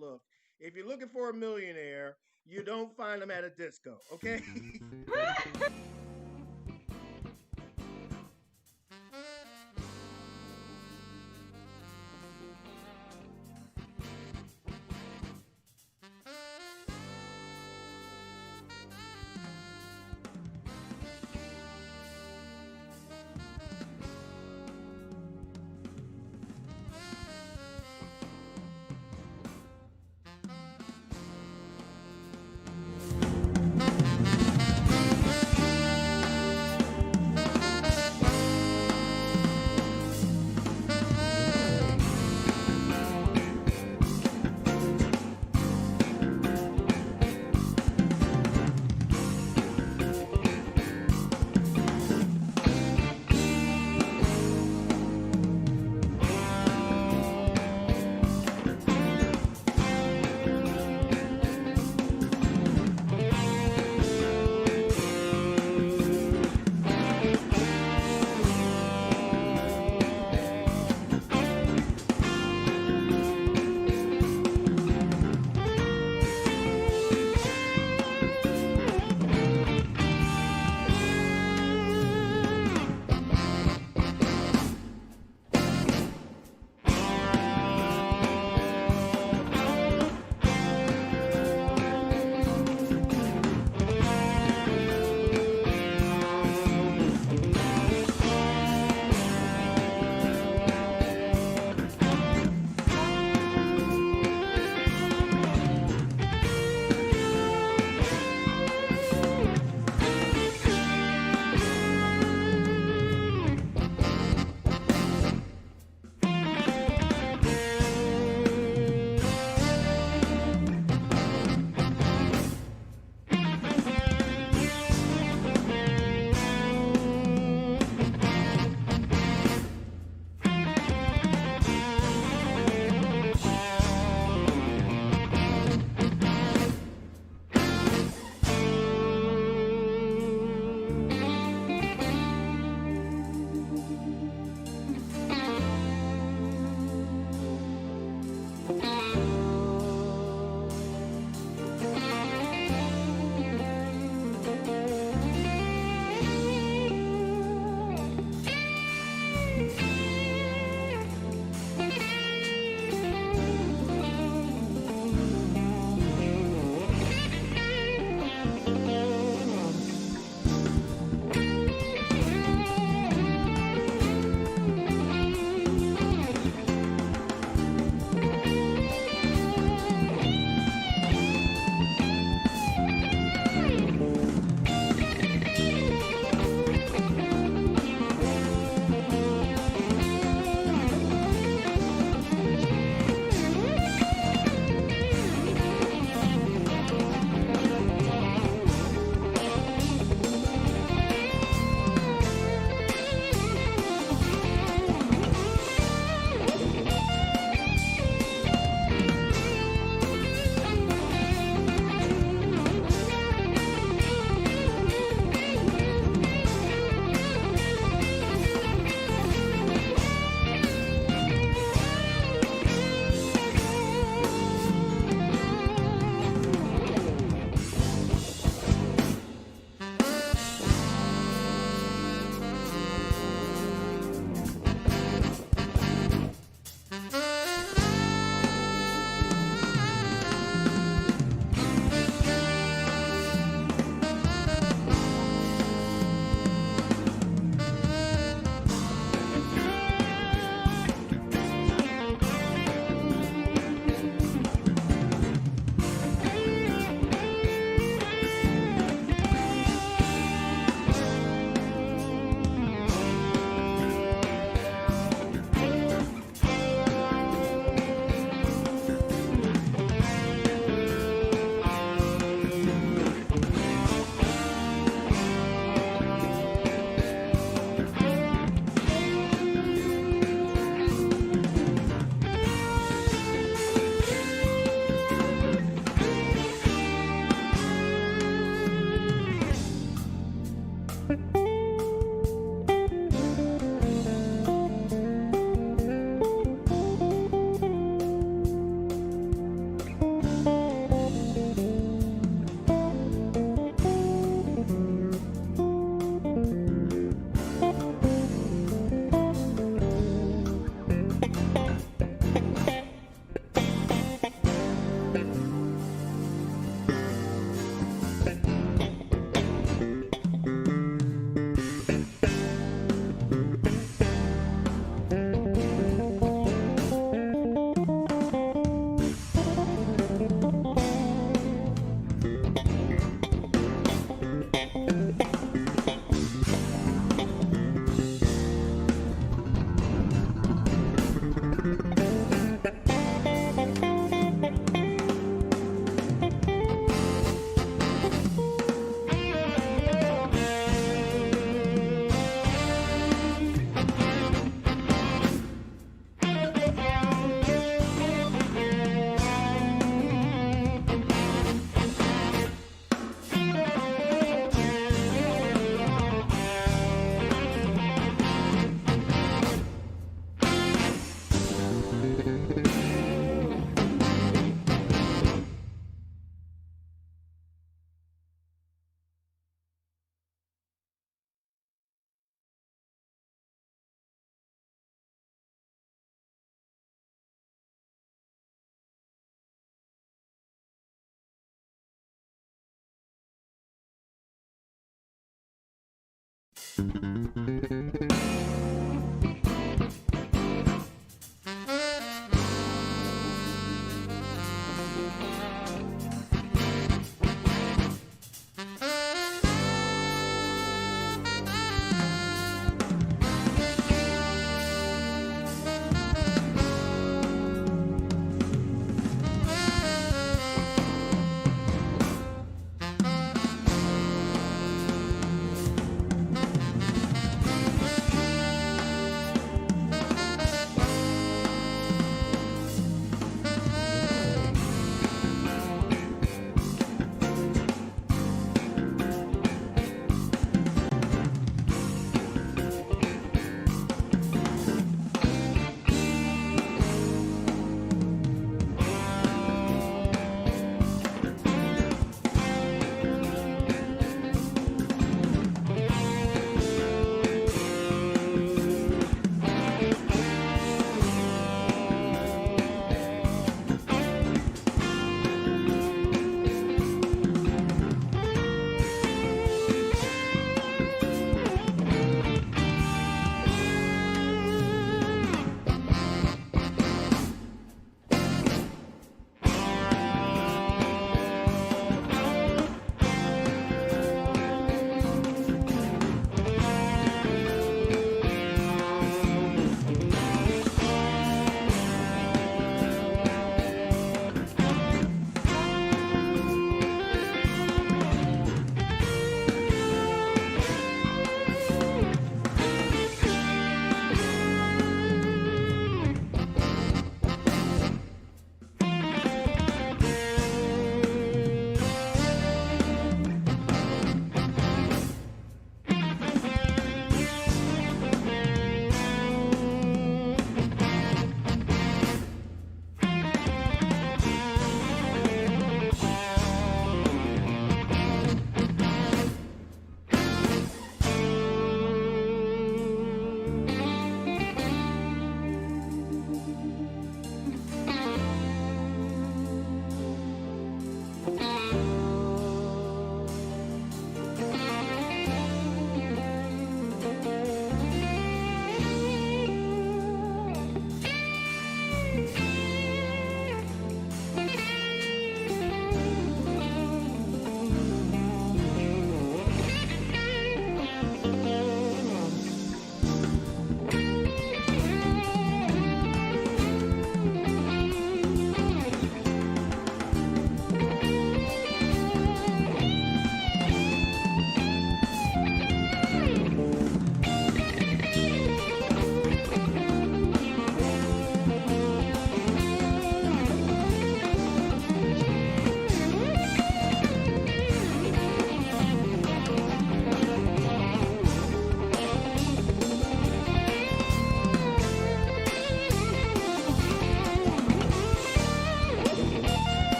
look, if you're looking for a millionaire, you don't find them at a disco, okay?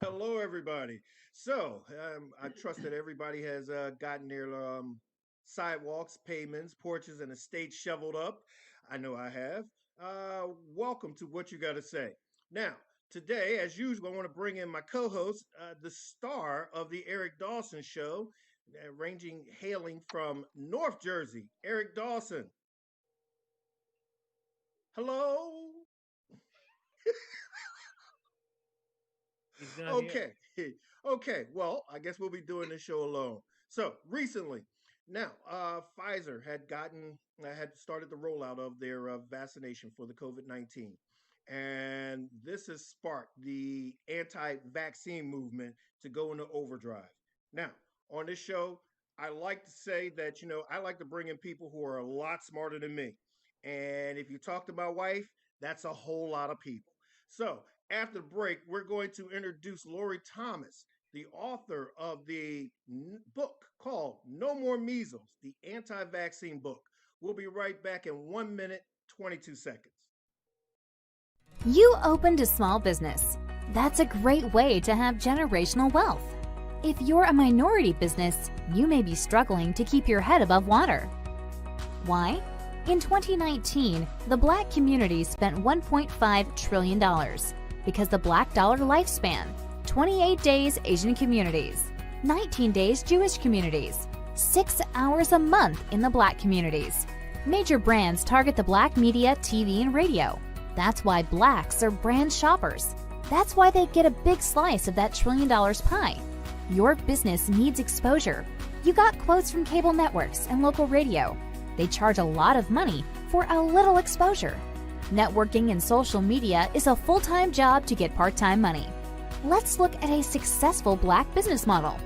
Hello, everybody. So, I trust that everybody has gotten their sidewalks, pavements, porches, and estates shoveled up. I know I have. Welcome to What You Got to Say. Now, today, as usual, I want to bring in my co host, the star of The Eric Dawson Show, hailing from North Jersey, Eric Dawson. Hello. He's not here. Okay. Okay. Well, I guess we'll be doing this show alone. So recently, now Pfizer had started the rollout of their vaccination for the COVID-19, and this has sparked the anti-vaccine movement to go into overdrive. Now, on this show, I like to say that I like to bring in people who are a lot smarter than me, and if you talk to my wife, that's a whole lot of people. So after the break, we're going to introduce Lori Thomas, the author of the book called No More Measles, the anti vaccine book. We'll be right back in 1 minute, 22 seconds. You opened a small business. That's a great way to have generational wealth. If you're a minority business, you may be struggling to keep your head above water. Why? In 2019, the Black community spent $1.5 trillion because the Black dollar lifespan, 28 days Asian communities, 19 days Jewish communities, 6 hours a month in the Black communities. Major brands target the Black media, TV, and radio. That's why Blacks are brand shoppers. That's why they get a big slice of that $1 trillion pie. Your business needs exposure. You got quotes from cable networks and local radio. They charge a lot of money for a little exposure. Networking and social media is a full-time job to get part-time money. Let's look at a successful Black business model.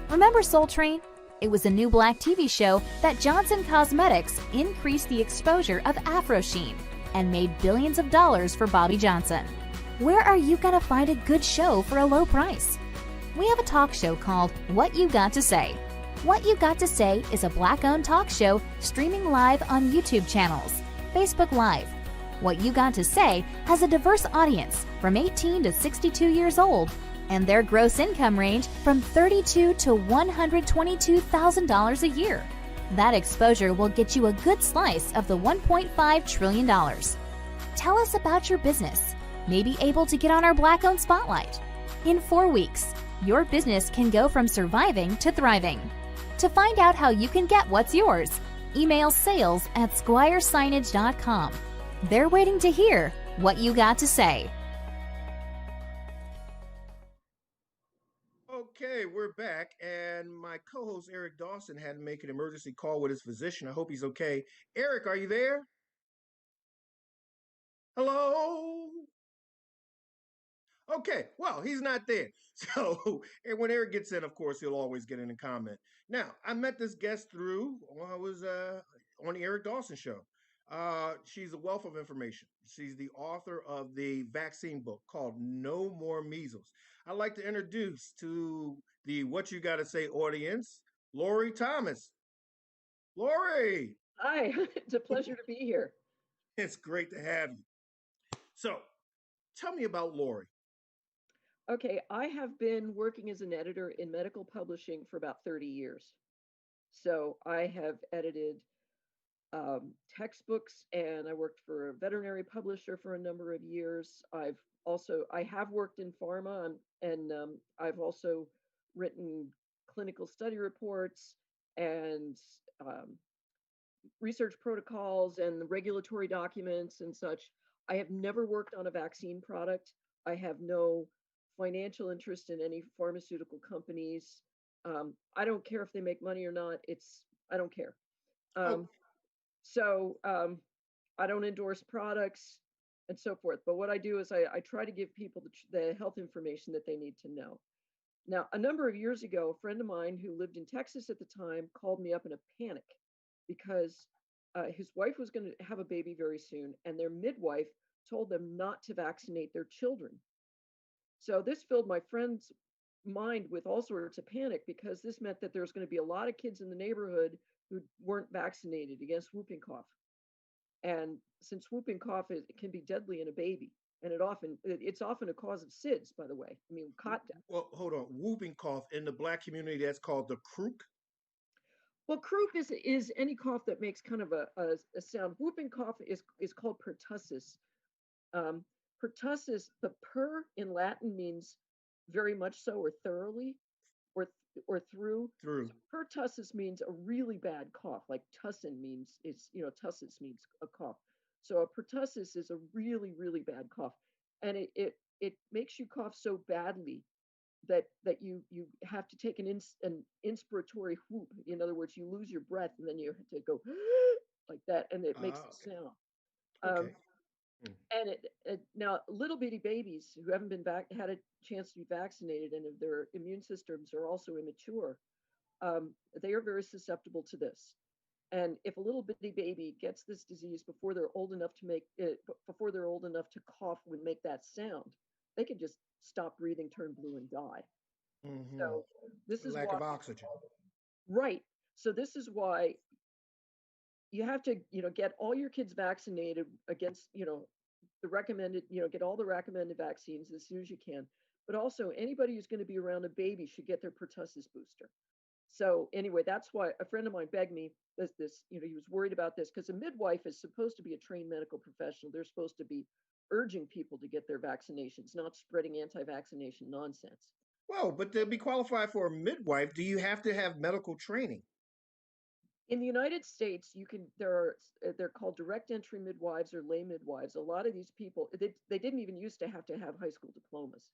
Remember Soul Train? It was a new Black TV show that Johnson Cosmetics increased the exposure of Afro Sheen and made billions of dollars for Bobby Johnson. Where are you going to find a good show for a low price? We have a talk show called What You Got to Say. What You Got to Say is a Black-owned talk show streaming live on YouTube channels, Facebook Live. What You Got to Say has a diverse audience from 18 to 62 years old, and their gross income range from $32,000 to $122,000 a year. That exposure will get you a good slice of the $1.5 trillion. Tell us about your business. Maybe able to get on our Black-owned spotlight. In 4 weeks, your business can go from surviving to thriving. To find out how you can get what's yours, email sales@squiresignage.com. They're waiting to hear what you got to say. Okay, we're back, and my co-host Eric Dawson had to make an emergency call with his physician. I hope he's okay. Eric, are you there? Hello? Okay, well, he's not there. So, and when Eric gets in, of course, he'll always get in a comment. Now, I met this guest through when I was on the Eric Dawson show. She's a wealth of information. She's the author of the vaccine book called No More Measles. I'd like to introduce to the What You Gotta Say audience, Lori Thomas. Lori, Hi, it's a pleasure to be here. it's great to have you. So, tell me about Lori. Okay, I have been working as an editor in medical publishing for about 30 years. So I have edited textbooks, and I worked for a veterinary publisher for a number of years. I have worked in pharma, and I've also written clinical study reports and um, research protocols and the regulatory documents and such. I have never worked on a vaccine product. I have no financial interest in any pharmaceutical companies. I don't care if they make money or not. I don't care. Oh, Um, so I don't endorse products and so forth. But what I do is I try to give people the health information that they need to know. Now, a number of years ago, a friend of mine who lived in Texas at the time called me up in a panic because his wife was going to have a baby very soon, and their midwife told them not to vaccinate their children. So this filled my friend's mind with all sorts of panic because this meant that there's going to be a lot of kids in the neighborhood who weren't vaccinated against whooping cough. And since whooping cough it can be deadly in a baby, and it's often a cause of SIDS, by the way. I mean, cot death. well, hold on. Whooping cough in the black community, that's called the crook. Well, croup is any cough that makes kind of a sound. Whooping cough is called pertussis. Um, Pertussis, the per in Latin means very much so or thoroughly or through. Through. So pertussis means a really bad cough, like tussin means tussis means a cough. So a pertussis is a really, really bad cough. And it makes you cough so badly that you have to take an inspiratory whoop. In other words, you lose your breath and then you have to go like that, and it makes the Okay. sound. Um, Okay. Mm. and now little bitty babies who haven't had a chance to be vaccinated and if their immune systems are also immature, they are very susceptible to this. And if a little bitty baby gets this disease before they're old enough to make it, before they're old enough to cough and make that sound, they can just stop breathing, turn blue, and die. Hmm. So this is Lack why, of oxygen. right. So this is why you have to, get all your kids vaccinated against, the recommended, get all the recommended vaccines as soon as you can. But also anybody who's going to be around a baby should get their pertussis booster. So anyway, that's why a friend of mine begged me he was worried about this because a midwife is supposed to be a trained medical professional. They're supposed to be urging people to get their vaccinations, not spreading anti-vaccination nonsense. Well, but to be qualified for a midwife, do you have to have medical training? In the United States, they're called direct entry midwives or lay midwives. A lot of these people they didn't even used to have high school diplomas.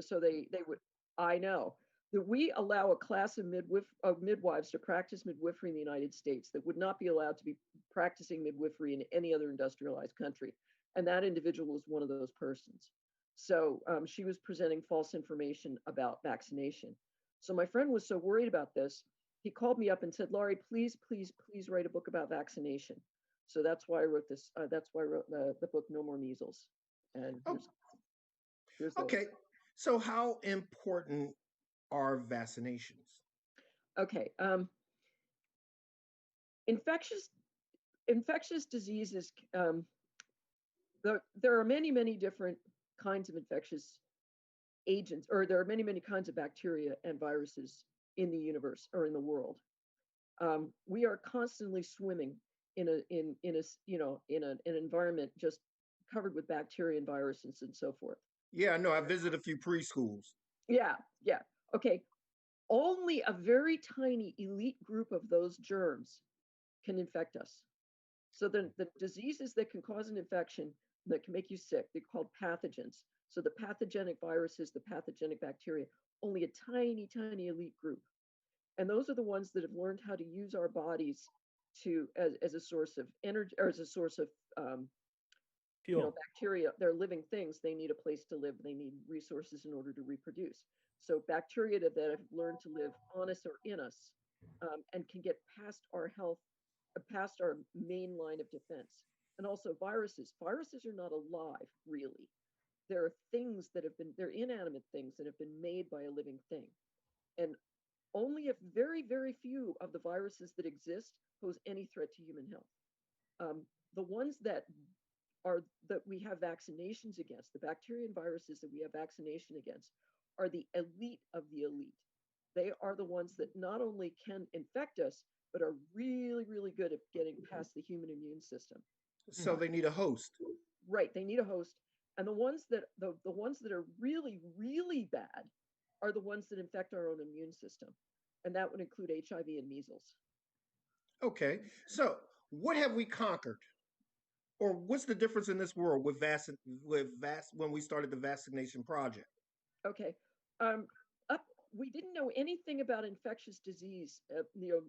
So they would. I know that we allow a class of midwives to practice midwifery in the United States that would not be allowed to be practicing midwifery in any other industrialized country, and that individual was one of those persons. So she was presenting false information about vaccination. So my friend was so worried about this, he called me up and said, "Laurie, please, please, please write a book about vaccination." So that's why I wrote this. That's why I wrote the book No More Measles. And Oh, here's the okay. So, how important are vaccinations? okay. Infectious infectious diseases. There are many different kinds of infectious agents, or there are many kinds of bacteria and viruses in the universe or in the world. We are constantly swimming in a an environment just covered with bacteria and viruses and so forth. Yeah, I know. I visited a few preschools. Yeah, yeah. Okay. Only a very tiny elite group of those germs can infect us. So the diseases that can cause an infection that can make you sick, they're called pathogens. So the pathogenic viruses, the pathogenic bacteria, only a tiny elite group. And those are the ones that have learned how to use our bodies as a source of energy or as a source of Fuel. Bacteria, they're living things. They need a place to live. They need resources in order to reproduce. So bacteria that have learned to live on us or in us, and can get past our health, past our main line of defense. And also viruses. Viruses are not alive, really. There are things that have been, they're inanimate things that have been made by a living thing. And only a very, very few of the viruses that exist pose any threat to human health. The ones that we have vaccinations against, the bacteria and viruses that we have vaccination against, are the elite of the elite. They are the ones that not only can infect us, but are really, really good at getting past the human immune system. So they need a host. Right, they need a host. And the ones that are really, really bad are the ones that infect our own immune system. And that would include HIV and measles. Okay. So what have we conquered? Or what's the difference in this world when we started the vaccination project? Okay. Um, we didn't know anything about infectious disease.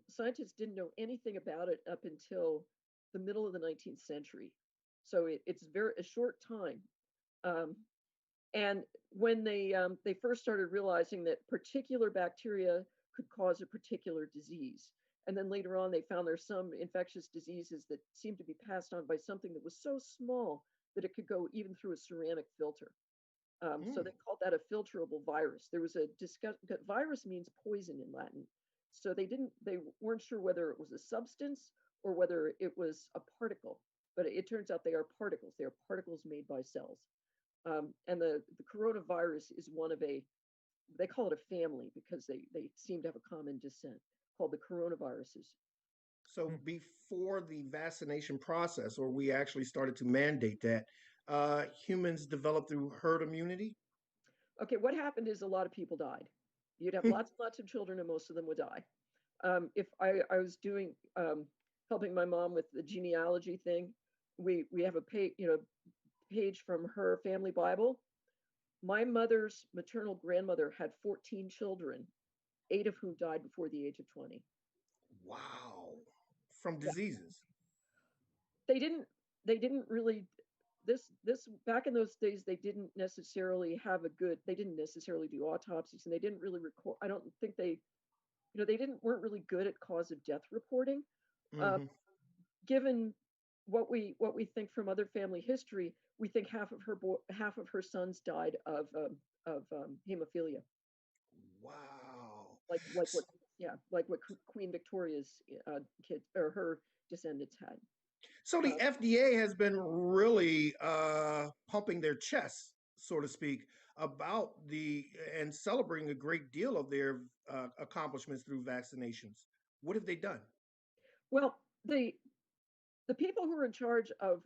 Scientists didn't know anything about it up until the middle of the 19th century. So it's very a short time. Um, and when they first started realizing that particular bacteria could cause a particular disease, and then later on they found there's some infectious diseases that seemed to be passed on by something that was so small that it could go even through a ceramic filter. So they called that a filterable virus. There was a discussion. Virus means poison in Latin, so they weren't sure whether it was a substance or whether it was a particle. But it turns out they are particles. They are particles made by cells. And the coronavirus is one of they call it a family because they seem to have a common descent, called the coronaviruses. So before the vaccination process, or we actually started to mandate that, humans developed through herd immunity. Okay, what happened is a lot of people died. You'd have lots and lots of children, and most of them would die. If I was doing helping my mom with the genealogy thing, we have a page from her family Bible. My mother's maternal grandmother had 14 children, 8 of whom died before the age of 20. Wow. From Yeah, diseases. they didn't they didn't really this back in those days they didn't necessarily have a good they didn't necessarily do autopsies, and they didn't really record. I don't think they didn't weren't really good at cause of death reporting. Uh, Hmm. Given what we think from other family history, we think half of her sons died of hemophilia, Wow. like what yeah, like what Queen Victoria's kids or her descendants had. So the Uh, FDA has been really pumping their chests, so to speak, about the and celebrating a great deal of their accomplishments through vaccinations. What have they done? well, the people who are in charge of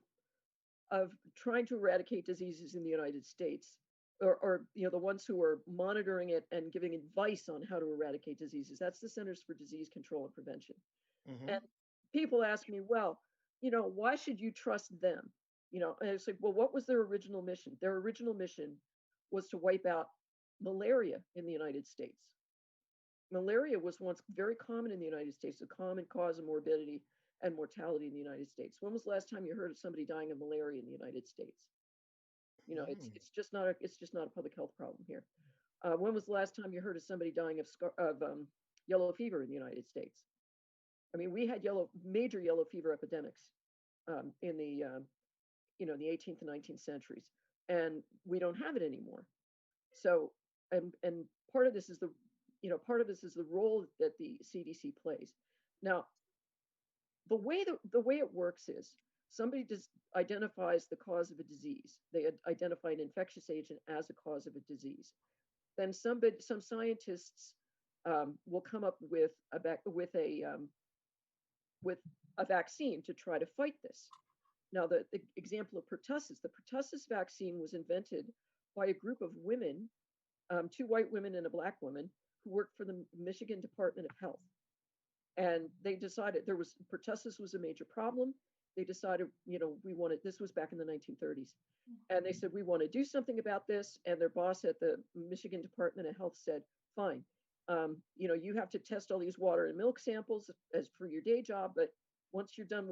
trying to eradicate diseases in the United States, or the ones who are monitoring it and giving advice on how to eradicate diseases, that's the Centers for Disease Control and Prevention. Hmm. And people ask me, well, why should you trust them? And it's like, well, what was their original mission? Their original mission was to wipe out malaria in the United States. Malaria was once very common in the United States, a common cause of morbidity and mortality in the United States. When was the last time you heard of somebody dying of malaria in the United States? It's just not a public health problem here. When was the last time you heard of somebody dying of yellow fever in the United States? I mean, we had major yellow fever epidemics in the 18th and 19th centuries, and we don't have it anymore. So, and part of this is the role that the CDC plays. Now, the way it works is somebody just identifies the cause of a disease. They identify an infectious agent as a cause of a disease. Then some scientists will come up with a vaccine to try to fight this. Now, the example of the pertussis vaccine was invented by a group of women, 2 white women and a black woman, who worked for the Michigan Department of Health. And they decided pertussis was a major problem. They decided, this was back in the 1930s. And they said, we want to do something about this. And their boss at the Michigan Department of Health said, fine, you have to test all these water and milk samples as for your day job. But once you're done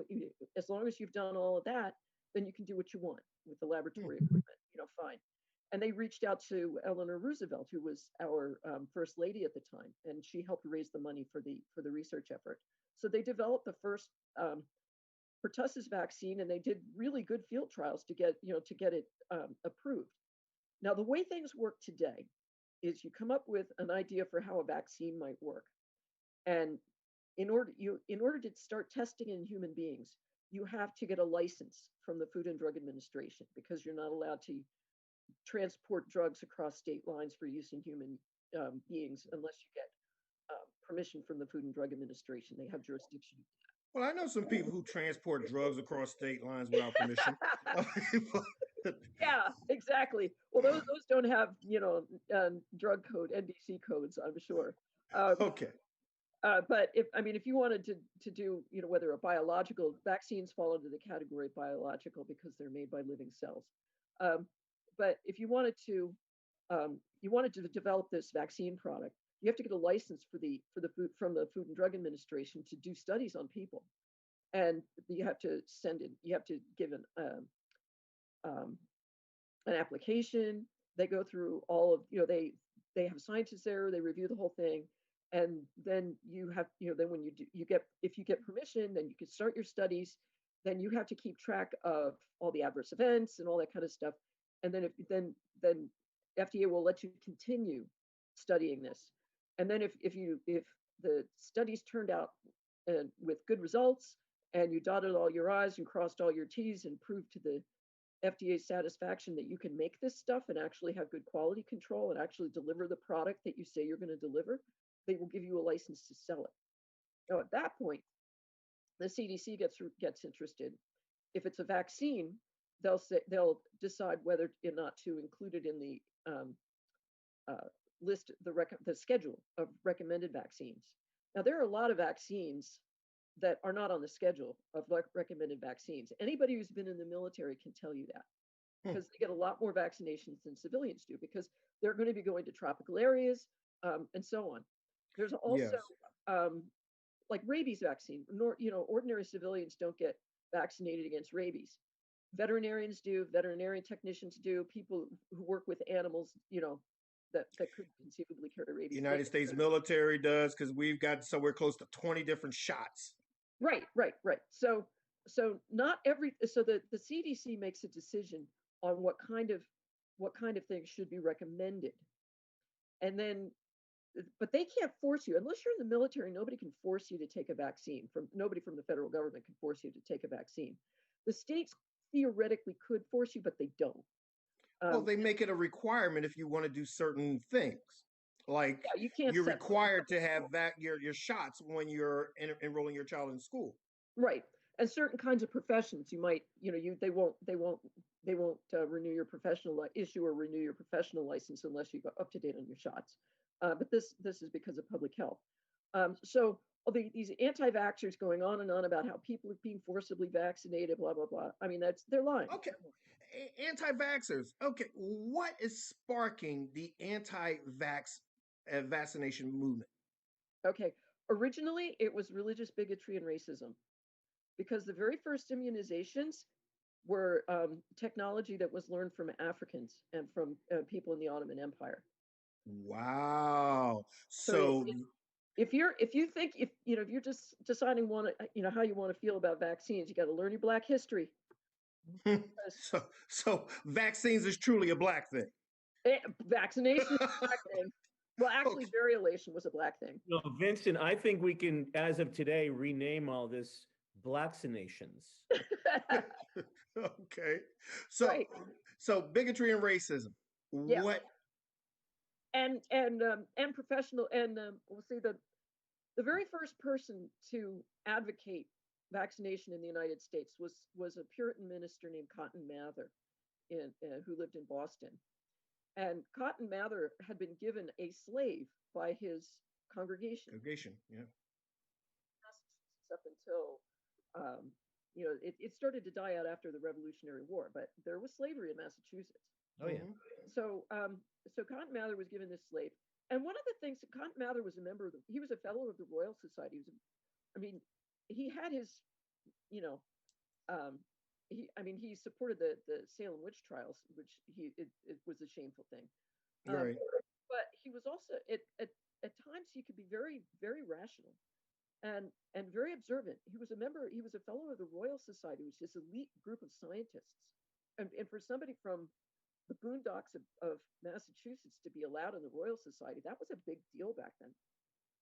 as long as you've done all of that, then you can do what you want with the Hmm. laboratory equipment, fine. And they reached out to Eleanor Roosevelt, who was our first lady at the time, and she helped raise the money for the research effort. So they developed the first pertussis vaccine, and they did really good field trials to get it approved. Now, the way things work today is you come up with an idea for how a vaccine might work, and in order to start testing in human beings, you have to get a license from the Food and Drug Administration, because you're not allowed to transport drugs across state lines for use in human beings unless you get permission from the Food and Drug Administration. They have jurisdiction. Well, I know some people who transport drugs across state lines without permission. Yeah, exactly. Well, those don't have drug code NDC codes, I'm sure. Um, Okay. but if you wanted to do whether a biological vaccines fall into the category of biological because they're made by living cells. Um, but if you wanted to develop this vaccine product, you have to get a license for the food from the Food and Drug Administration to do studies on people, and you have to give um, an application. They go through all of they have scientists there. They review the whole thing, and then you have then when you get if you get permission, then you can start your studies. Then you have to keep track of all the adverse events and all that kind of stuff. And then then FDA will let you continue studying this. And then if the studies turned out with good results, and you dotted all your I's and crossed all your T's and proved to the FDA satisfaction that you can make this stuff and actually have good quality control and actually deliver the product that you say you're going to deliver, they will give you a license to sell it. Now, at that point, the CDC gets interested. If it's a vaccine, they'll decide whether or not to include it in the list, the schedule of recommended vaccines. Now, there are a lot of vaccines that are not on the schedule of recommended vaccines. Anybody who's been in the military can tell you that, Hmm. because they get a lot more vaccinations than civilians do, because they're going to be going to tropical areas and so on. There's also Yes. um, like rabies vaccine. Ordinary civilians don't get vaccinated against rabies. Veterinarians do. Veterinarian technicians do. People who work with animals, that could conceivably carry rabies. United States military does, because we've got somewhere close to 20 different shots. Right. So not every so the CDC makes a decision on what kind of things should be recommended, and then but they can't force you unless you're in the military. Nobody can force you to take a vaccine. Nobody from the federal government can force you to take a vaccine. The states theoretically could force you, but they don't. Well, Um, they make it a requirement if you want to do certain things. Like yeah, you can't you're set foot in required to public have school. your shots when you're enrolling your child in school. Right. And certain kinds of professions, you might, they won't renew your issue or renew your professional license unless you go up to date on your shots. But this is because of public health. So these anti-vaxxers going on and on about how people are being forcibly vaccinated, blah blah blah. I mean, they're lying. Okay. Anti-vaxxers. Okay. What is sparking the anti-vax vaccination movement? Okay. Originally, it was religious bigotry and racism, because the very first immunizations were technology that was learned from Africans and from people in the Ottoman Empire. Wow. So So if you think if you're just deciding how you want to feel about vaccines, you got to learn your Black history. so vaccines is truly a black thing. Vaccination is a Black thing. Well, actually, Okay. variolation was a Black thing. No, Vincent, I think we can, as of today, rename all this Blacksinations. Okay. So Right. so bigotry and racism. Yeah. What And professional we'll see the very first person to advocate vaccination in the United States was a Puritan minister named Cotton Mather, who lived in Boston. And Cotton Mather had been given a slave by his congregation segregation? Yeah. up until it started to die out after the Revolutionary War, but there was slavery in Massachusetts. Oh, yeah. Mhm. So Cotton Mather was given this slave, and one of the things that Cotton Mather was a member of, he was a fellow of the Royal Society. He had his, you know, um, he supported the Salem witch trials, which it was a shameful thing. Right. But he was also at times he could be very, very rational and very observant. He was a fellow of the Royal Society, which is this elite group of scientists. And for somebody from the boondocks of Massachusetts to be allowed in the Royal Society, that was a big deal back then.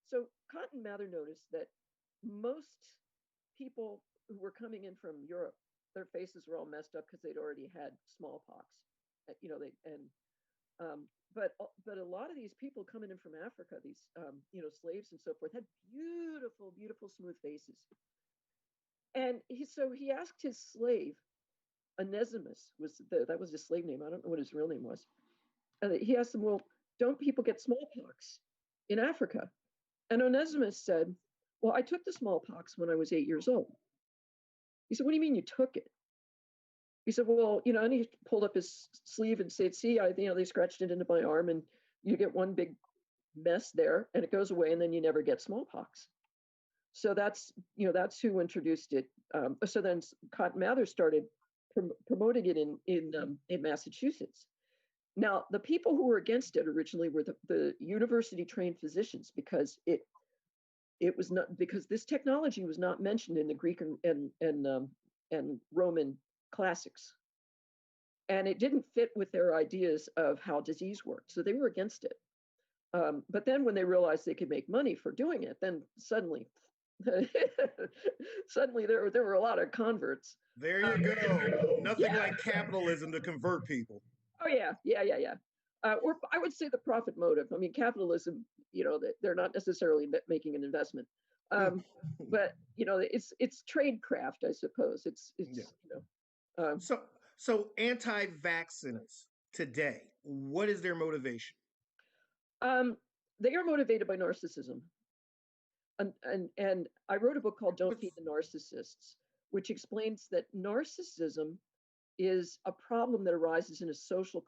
So Cotton Mather noticed that most people who were coming in from Europe, their faces were all messed up because they'd already had smallpox. But a lot of these people coming in from Africa, these slaves and so forth, had beautiful, beautiful smooth faces. And he asked his slave, Onesimus that was his slave name. I don't know what his real name was. He asked him, well, don't people get smallpox in Africa? And Onesimus said, well, I took the smallpox when I was 8 years old. He said, what do you mean you took it? He said, well, and he pulled up his sleeve and said, see, they scratched it into my arm and you get one big mess there and it goes away and then you never get smallpox. So that's who introduced it. So then Cotton Mather started promoting it in Massachusetts. Now, the people who were against it originally were the university trained physicians because it was not, because this technology was not mentioned in the Greek and Roman classics. And it didn't fit with their ideas of how disease worked. So they were against it. But then when they realized they could make money for doing it, then suddenly there were a lot of converts. There you go. Nothing like capitalism to convert people. Oh yeah. Or I would say the profit motive. I mean, capitalism, they're not necessarily making an investment. But it's tradecraft, I suppose. So anti-vaxxers today, what is their motivation? They are motivated by narcissism. And I wrote a book called Don't Feed the Narcissists, which explains that narcissism is a problem that arises in a social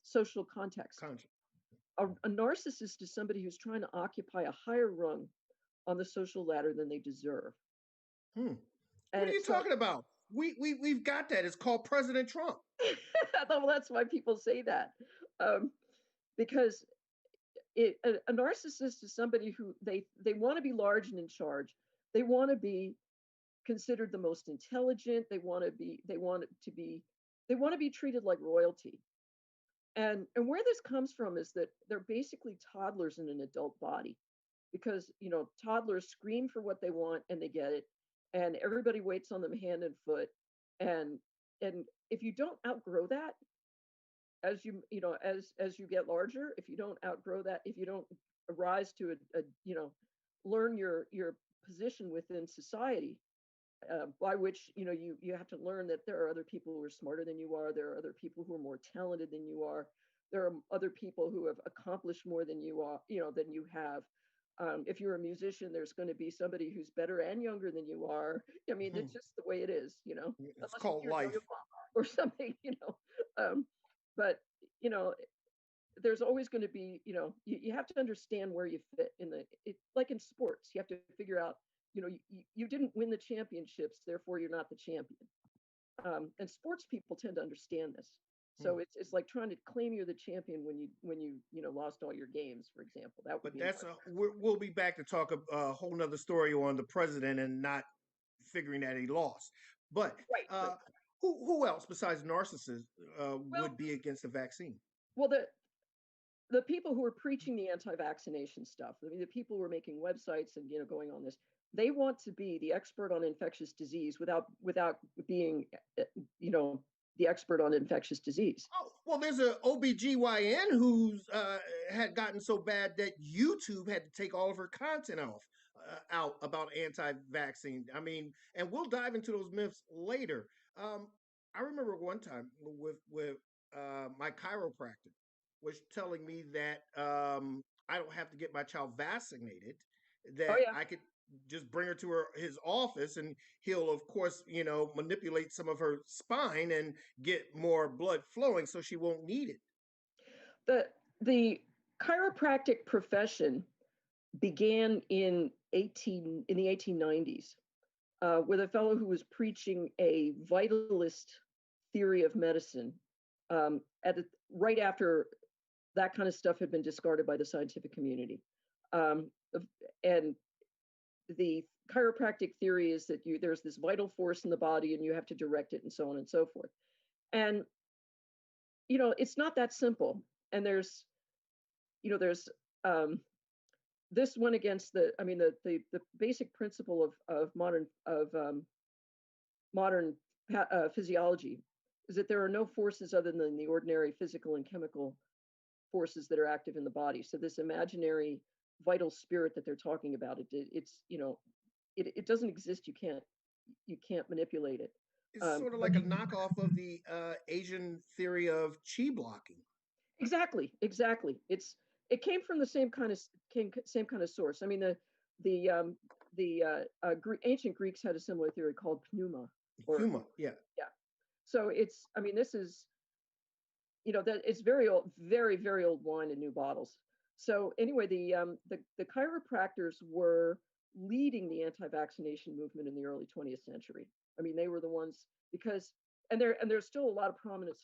social context. A narcissist is somebody who's trying to occupy a higher rung on the social ladder than they deserve. What are you talking about? We've got that. It's called President Trump. Well, that's why people say that, because a narcissist is somebody who they want to be large and in charge. They want to be considered the most intelligent. They want to be treated like royalty. And where this comes from is that they're basically toddlers in an adult body, because toddlers scream for what they want and they get it, and everybody waits on them hand and foot. And if you don't outgrow that, as you get larger, if you don't outgrow that, if you don't rise to learn your position within society, by which you have to learn that there are other people who are smarter than you are, there are other people who are more talented than you are, there are other people who have accomplished more than you are, than you have. If you're a musician, there's going to be somebody who's better and younger than you are. I mean, it's just the way it is, It's called life or something, but there's always going to be, you have to understand where you fit like in sports. You have to figure out, you didn't win the championships, therefore you're not the champion. And sports people tend to understand this. So it's like trying to claim you're the champion when you lost all your games, for example. We'll be back to talk a whole nother story on the president and not figuring that he lost. But right. Who else besides narcissists would be against the vaccine? Well, the people who are preaching the anti-vaccination stuff, I mean, the people who are making websites and going on this, they want to be the expert on infectious disease without being, the expert on infectious disease. Oh, well, there's an OBGYN who's had gotten so bad that YouTube had to take all of her content out about anti-vaccine. I mean, and we'll dive into those myths later. I remember one time with my chiropractor was telling me that I don't have to get my child vaccinated, that I could just bring her to his office and he'll, of course, manipulate some of her spine and get more blood flowing so she won't need it. The chiropractic profession began in the 1890s. with a fellow who was preaching a vitalist theory of medicine right after that kind of stuff had been discarded by the scientific community. And the chiropractic theory is that there's this vital force in the body and you have to direct it and so on and so forth. And, it's not that simple. And there's this went against the basic principle of modern physiology is that there are no forces other than the ordinary physical and chemical forces that are active in the body. So this imaginary vital spirit that they're talking about, it doesn't exist. You can't manipulate it. It's sort of like a knockoff of the Asian theory of chi blocking. Exactly. It came from the same kind of source. I mean, the ancient Greeks had a similar theory called pneuma. Pneuma, yeah. So this is, that it's very old, very, very old wine in new bottles. So anyway, the chiropractors were leading the anti-vaccination movement in the early 20th century. I mean, they were the ones there's still a lot of prominent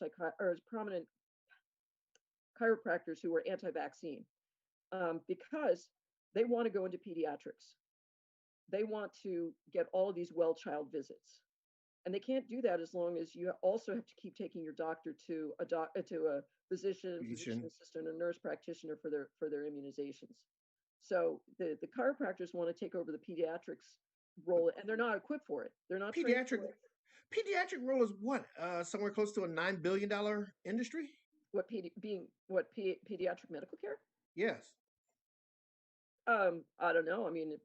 chiropractors who were anti-vaccine because they want to go into pediatrics. They want to get all of these well child visits, and they can't do that as long as you also have to keep taking your doctor to a physician assistant, a nurse practitioner for their immunizations. So the chiropractors want to take over the pediatrics role, and they're not equipped for it. They're not pediatric role is what? Somewhere close to a $9 billion industry? Pediatric medical care? Yes. I don't know. I mean,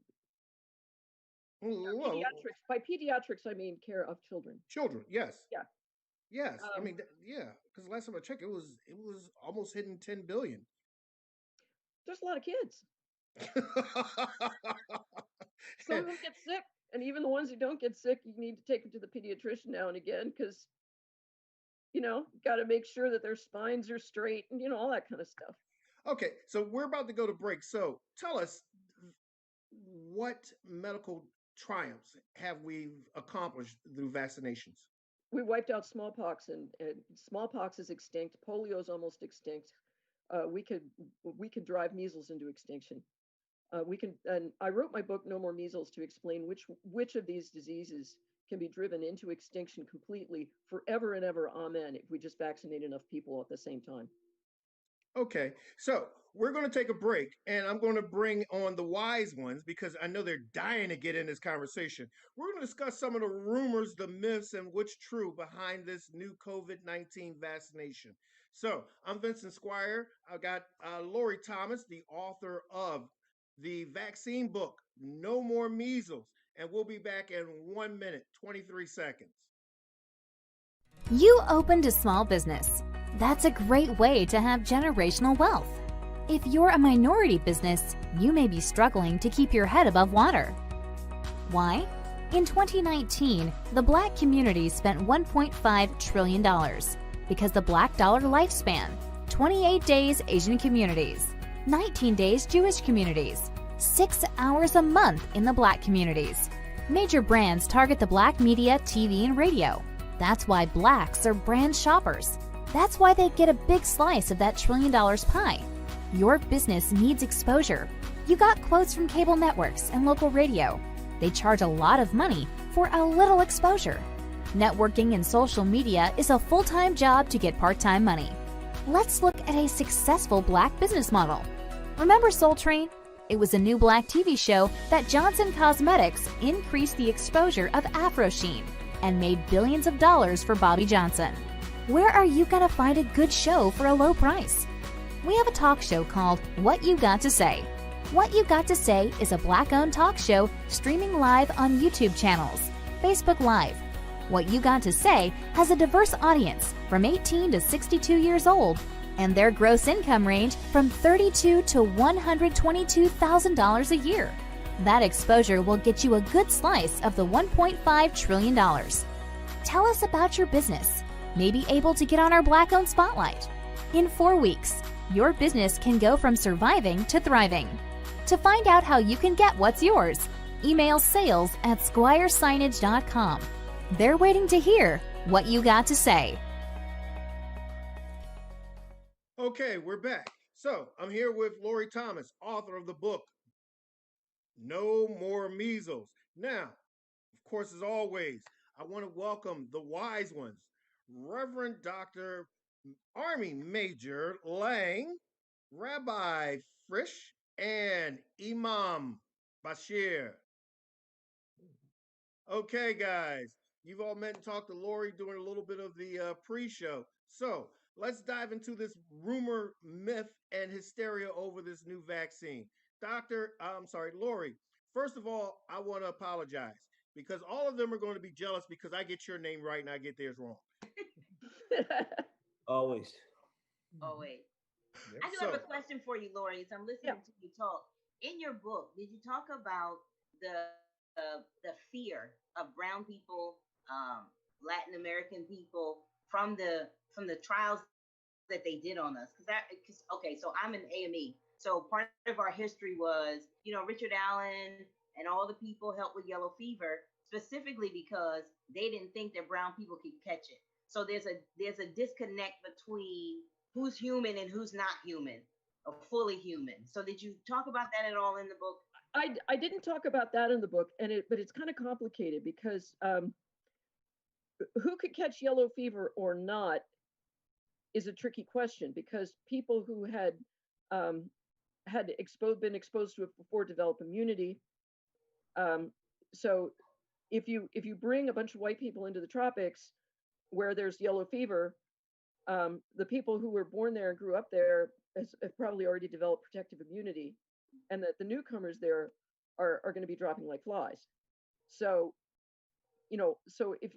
pediatrics. By pediatrics, I mean care of children. Children, yes. Yeah. Yes. Because last time I checked, it was almost hitting 10 billion. There's a lot of kids. Some of them get sick, and even the ones who don't get sick, you need to take them to the pediatrician now and again because got to make sure that their spines are straight and all that kind of stuff. Okay, so we're about to go to break. So tell us, what medical triumphs have we accomplished through vaccinations? We wiped out smallpox, and smallpox is extinct. Polio is almost extinct. We could drive measles into extinction. And I wrote my book, No More Measles, to explain which of these diseases can be driven into extinction completely forever and ever. Amen. If we just vaccinate enough people at the same time. Okay, so we're going to take a break, and I'm going to bring on the wise ones because I know they're dying to get in this conversation. We're going to discuss some of the rumors, the myths, and what's true behind this new COVID-19 vaccination. So I'm Vincent Squire. I've got Lori Thomas, the author of the vaccine book, No More Measles, and we'll be back in 1 minute, 23 seconds. You opened a small business. That's a great way to have generational wealth. If you're a minority business, you may be struggling to keep your head above water. Why? In 2019, the Black community spent $1.5 trillion because the Black dollar lifespan, 28 days Asian communities, 19 days Jewish communities, 6 hours a month in the Black communities. Major brands target the Black media, TV, and radio. That's why Blacks are brand shoppers. That's why they get a big slice of that $1 trillion pie. Your business needs exposure. You got quotes from cable networks and local radio. They charge a lot of money for a little exposure. Networking and social media is a full-time job to get part-time money. Let's look at a successful Black business model. Remember Soul Train? It was a new Black TV show that Johnson Cosmetics increased the exposure of Afro Sheen and made billions of dollars for Bobby Johnson. Where are you going to find a good show for a low price? We have a talk show called What You Got to Say. What You Got to Say is a Black-owned talk show streaming live on YouTube channels, Facebook Live. What You Got to Say has a diverse audience from 18 to 62 years old, and their gross income range from $32,000 to $122,000 a year. That exposure will get you a good slice of the $1.5 trillion. Tell us about your business. Maybe able to get on our Black-owned spotlight. In 4 weeks, your business can go from surviving to thriving. To find out how you can get what's yours, email sales@squiresignage.com. They're waiting to hear what you got to say. Okay, we're back. So I'm here with Lori Thomas, author of the book No More Measles. Now, of course, as always, I want to welcome the wise ones, Reverend Dr. Army Major Lang, Rabbi Frisch, and Imam Bashir. Okay, guys, you've all met and talked to Lori during a little bit of the pre-show. So let's dive into this rumor, myth, and hysteria over this new vaccine. Lori. First of all, I want to apologize because all of them are going to be jealous because I get your name right and I get theirs wrong. Always. Oh wait, Yep. I do have a question for you, Lori. As I'm Yeah. listening to you talk, in your book, did you talk about the fear of brown people, Latin American people from the trials that they did on us? Because okay, so I'm an AME, so part of our history was Richard Allen and all the people helped with yellow fever specifically because they didn't think that brown people could catch it. So there's a disconnect between who's human and who's not human, or fully human. So did you talk about that at all in the book? I didn't talk about that in the book, but it's kind of complicated because who could catch yellow fever or not is a tricky question because people who um, been exposed to it before develop immunity. Um, so if you bring a bunch of white people into the tropics where there's yellow fever, the people who were born there and grew up there have probably already developed protective immunity, and that the newcomers there are going to be dropping like flies. So so if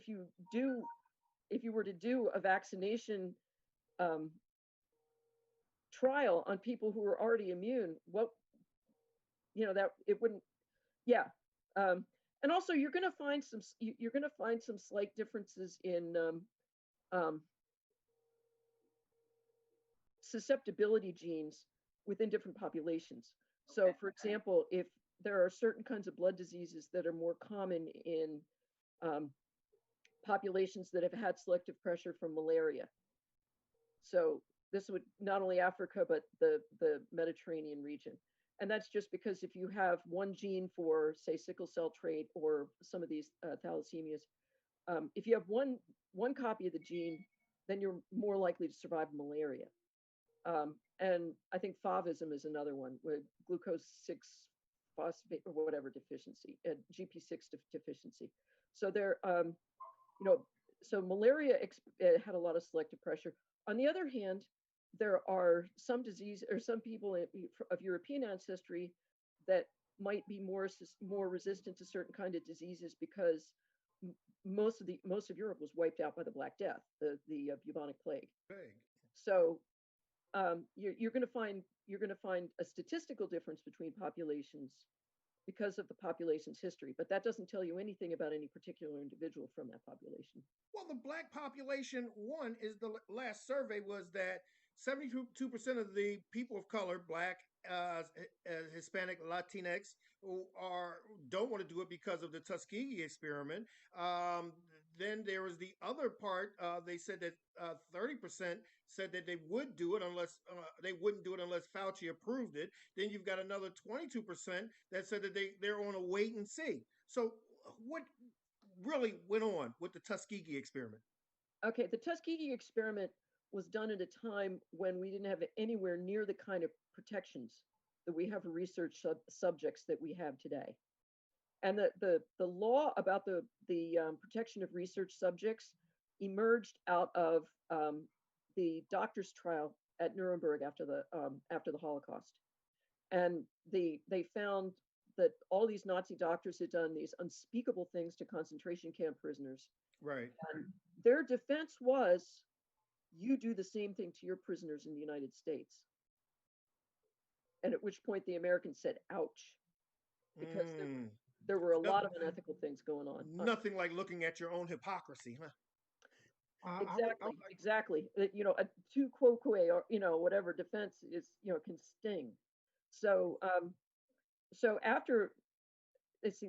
you were to do a vaccination um, trial on people who are already immune, what that it wouldn't. Yeah. Um, and also you're going to find some slight differences in um, susceptibility genes within different populations. So, Okay. for example, if there are certain kinds of blood diseases that are more common in um, populations that have had selective pressure from malaria. So this would not only Africa, but the Mediterranean region. And that's just because if you have one gene for, say, sickle cell trait or some of these thalassemias, if you have one copy of the gene, then you're more likely to survive malaria. And I think favism is another one with glucose 6 phosphate or whatever deficiency, GP6 deficiency. So there, you know, so malaria had a lot of selective pressure. On the other hand, there are some disease or some people of European ancestry that might be more resistant to certain kind of diseases because most of Europe was wiped out by the Black Death, the bubonic plague. Big. So you're going to find a statistical difference between populations because of the population's history, but that doesn't tell you anything about any particular individual from that population. Well, the black population, one is the last survey was that 72% of the people of color, black, Hispanic, Latinx, who don't want to do it because of the Tuskegee experiment. Then there was the other part. They said that 30% said that they would do it unless they wouldn't do it unless Fauci approved it. Then you've got another 22% that said that they're on a wait and see. So what really went on with the Tuskegee experiment? Okay, the Tuskegee experiment was done at a time when we didn't have anywhere near the kind of protections that we have for research subjects that we have today. And the law about the protection of research subjects emerged out of the doctor's trial at Nuremberg after the Holocaust, and they found that all these Nazi doctors had done these unspeakable things to concentration camp prisoners. Right. And their defense was, you do the same thing to your prisoners in the United States. And at which point the Americans said, ouch, because there were a lot of unethical things going on. Nothing like looking at your own hypocrisy, huh? Exactly. A tu quoque or whatever defense is can sting. So so let's see,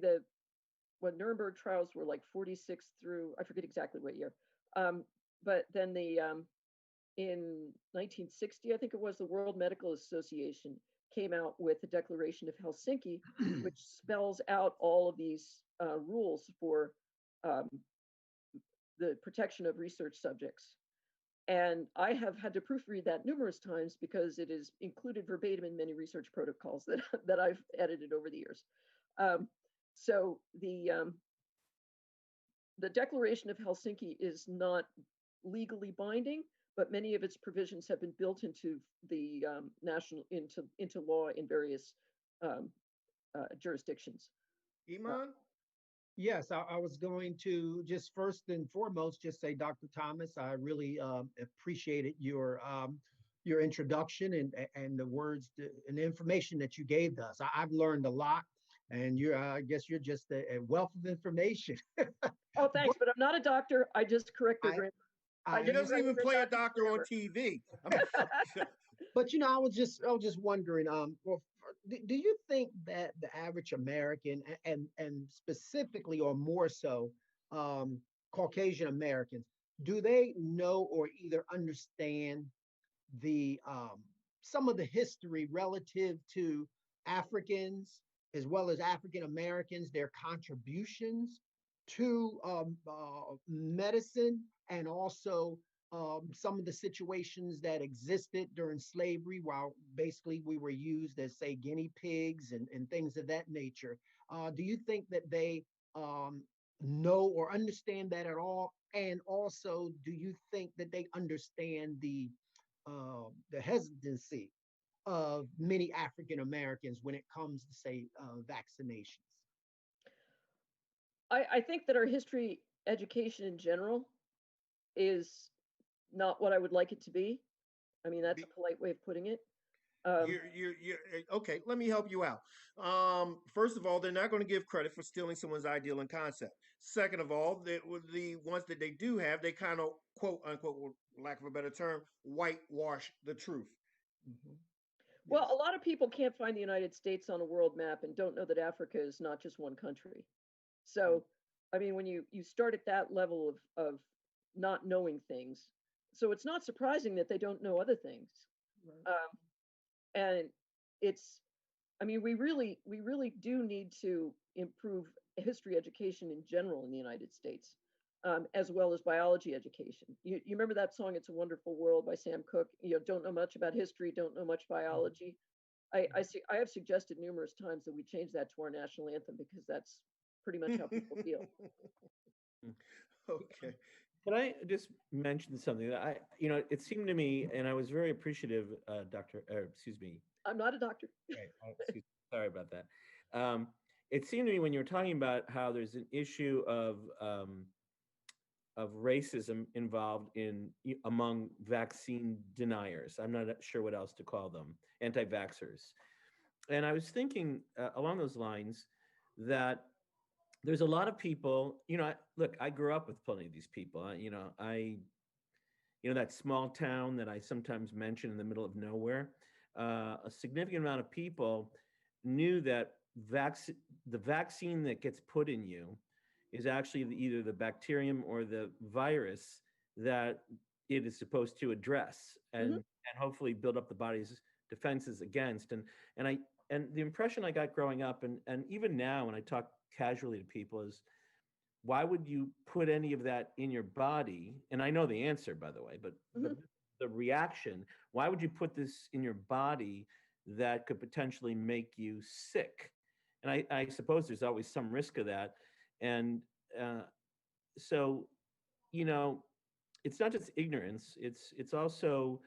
when Nuremberg trials were like 46 through, I forget exactly what year. But then in 1960, I think it was, the World Medical Association came out with the Declaration of Helsinki, which spells out all of these rules for um, the protection of research subjects. And I have had to proofread that numerous times because it is included verbatim in many research protocols that I've edited over the years. So the Declaration of Helsinki is not legally binding, but many of its provisions have been built into the into law in various jurisdictions. Iman? Yes, I was going to just first and foremost just say, Dr. Thomas, I really appreciated your introduction and the words and the information that you gave us. I've learned a lot, and I guess you're just a wealth of information. Oh, thanks, but I'm not a doctor. I just correct their I, grammar. He doesn't even play a doctor on TV. But I was just wondering, well, do you think that the average American and specifically or more so Caucasian Americans, do they know or either understand the some of the history relative to Africans as well as African Americans, their contributions to medicine, and also some of the situations that existed during slavery, while basically we were used as, say, guinea pigs and things of that nature? Do you think that they know or understand that at all? And also, do you think that they understand the hesitancy of many African Americans when it comes to, say, vaccinations? I think that our history education in general is not what I would like it to be. I mean, that's a polite way of putting it. You're okay. Let me help you out. First of all, they're not going to give credit for stealing someone's ideal and concept. Second of all, the ones that they do have, they kind of quote unquote, for lack of a better term, whitewash the truth. Mhm. Well, Yes. a lot of people can't find the United States on a world map and don't know that Africa is not just one country. So, I mean, when you start at that level of not knowing things, so it's not surprising that they don't know other things. Right. And it's, I mean, we really do need to improve history education in general in the United States, as well as biology education. You remember that song "It's a Wonderful World" by Sam Cooke? You know, don't know much about history, don't know much biology. I have suggested numerous times that we change that to our national anthem, because that's pretty much how people feel. Okay. Can I just mention something that it seemed to me, and I was very appreciative, excuse me, I'm not a doctor. right, sorry about that. It seemed to me when you were talking about how there's an issue of racism involved among vaccine deniers. I'm not sure what else to call them, anti-vaxxers. And I was thinking along those lines that there's a lot of people, look, I grew up with plenty of these people. That small town that I sometimes mention in the middle of nowhere, a significant amount of people knew that the vaccine that gets put in you is actually either the bacterium or the virus that it is supposed to address and hopefully build up the body's defenses against. And the impression I got growing up, and even now when I talk casually to people, is why would you put any of that in your body? And I know the answer, by the way, but the reaction, why would you put this in your body that could potentially make you sick? And I suppose there's always some risk of that. And so, it's not just ignorance, it's also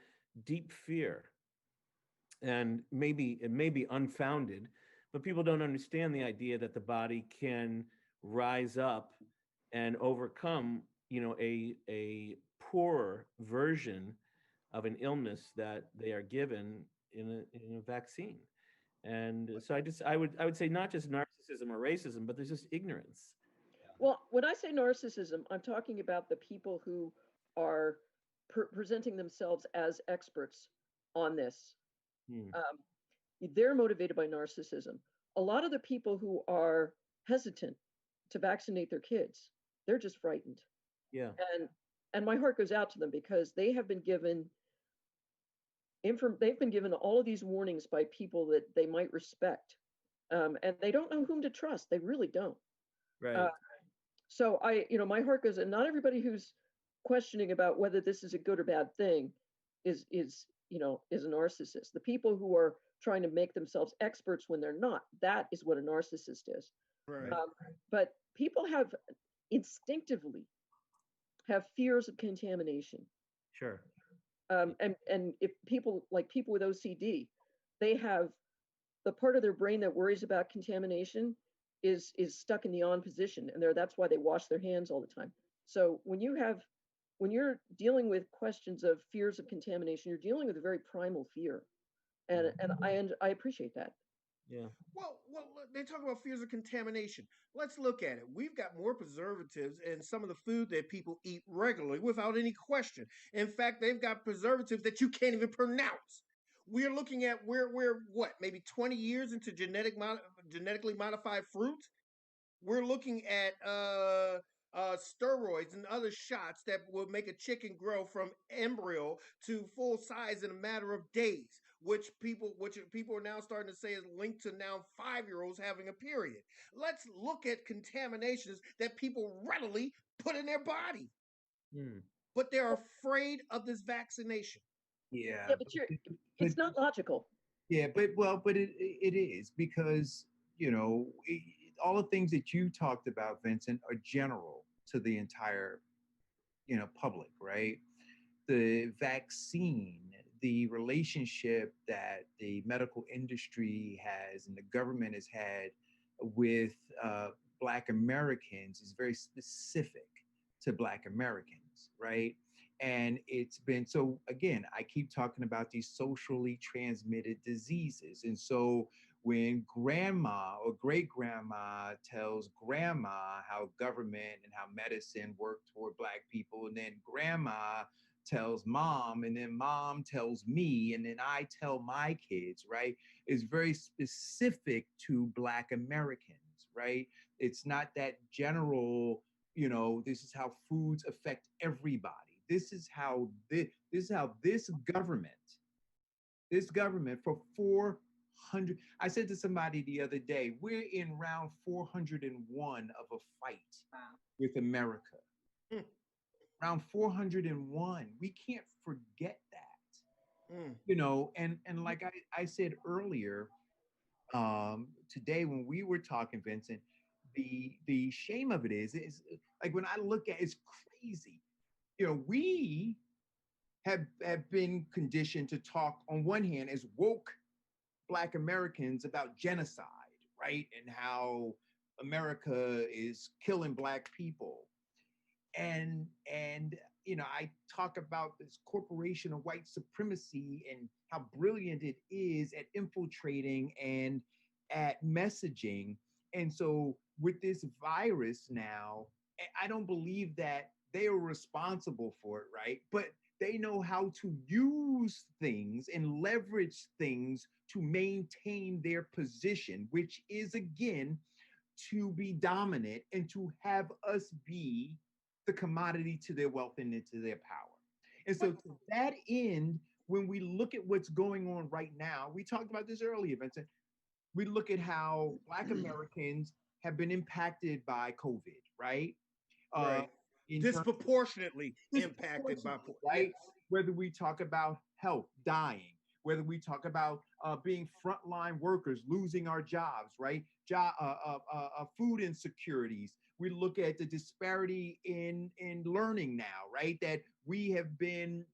deep fear. And it may be unfounded, but people don't understand the idea that the body can rise up and overcome, a poorer version of an illness that they are given in a vaccine. And so I would say not just narcissism or racism, but there's just ignorance. Well, when I say narcissism, I'm talking about the people who are presenting themselves as experts on this. They're motivated by narcissism. A lot of the people who hesitant to vaccinate their kids. They're just frightened. Yeah. And and my heart goes out to them because they have been given they've been given all of these warnings by people that they might respect. And they don't know whom to trust. They really don't. Right. Uh, so my heart goes, and not everybody who's questioning about whether this is a good or bad thing is a narcissist. The people who are trying to make themselves experts when they're not, that is what a narcissist is. Right. Right. But people have instinctively have fears of contamination. Sure. And if people with OCD, they have the part of their brain that worries about contamination is stuck in the on position, and that's why they wash their hands all the time. So when you're dealing with questions of fears of contamination, you're dealing with a very primal fear, and I appreciate that. Yeah. Well, they talk about fears of contamination. Let's look at it. We've got more preservatives in some of the food that people eat regularly without any question. In fact, they've got preservatives that you can't even pronounce. We're looking at we're what, maybe 20 years into genetically modified fruit. We're looking at steroids and other shots that will make a chicken grow from embryo to full size in a matter of days, which people are now starting to say is linked to now 5 year olds having a period. Let's look at contaminations that people readily put in their body, Hmm. but they're afraid of this vaccination. Yeah, Yeah, but but it's not logical. yeah, but it is because all the things that you talked about, Vincent, are general to the entire public, right? The vaccine, the relationship that the medical industry has and the government has had with Black Americans is very specific to Black Americans, right? And it's been so, again, I keep talking about these socially transmitted diseases. And so when grandma or great grandma tells grandma how government and how medicine work toward Black people, and then grandma tells mom, and then mom tells me, and then I tell my kids, right? Is very specific to Black Americans, right? It's not that general, this is how foods affect everybody. This is how this government for 400, I said to somebody the other day, we're in round 401 of a fight Wow. with America. Mm, Round 401. We can't forget that. mm. And like I said earlier, today when we were talking, Vincent, the shame of it is like when I look at it's crazy. We have been conditioned to talk on one hand as woke Black Americans about genocide, right? And how America is killing Black people. And I talk about this corporation of white supremacy and how brilliant it is at infiltrating and at messaging. And so with this virus now, I don't believe that they are responsible for it, right? But they know how to use things and leverage things to maintain their position, which is again to be dominant and to have us be the commodity to their wealth and into their power. And so, to that end, when we look at what's going on right now, we talked about this earlier, Vincent. We look at how Black Americans have been impacted by COVID, right? Uh, Right. in terms Disproportionately impacted by disproportionately, yes. right? Whether we talk about health, dying, whether we talk about being frontline workers, losing our jobs, right? Food insecurities. We look at the disparity in learning now, right? That we have been,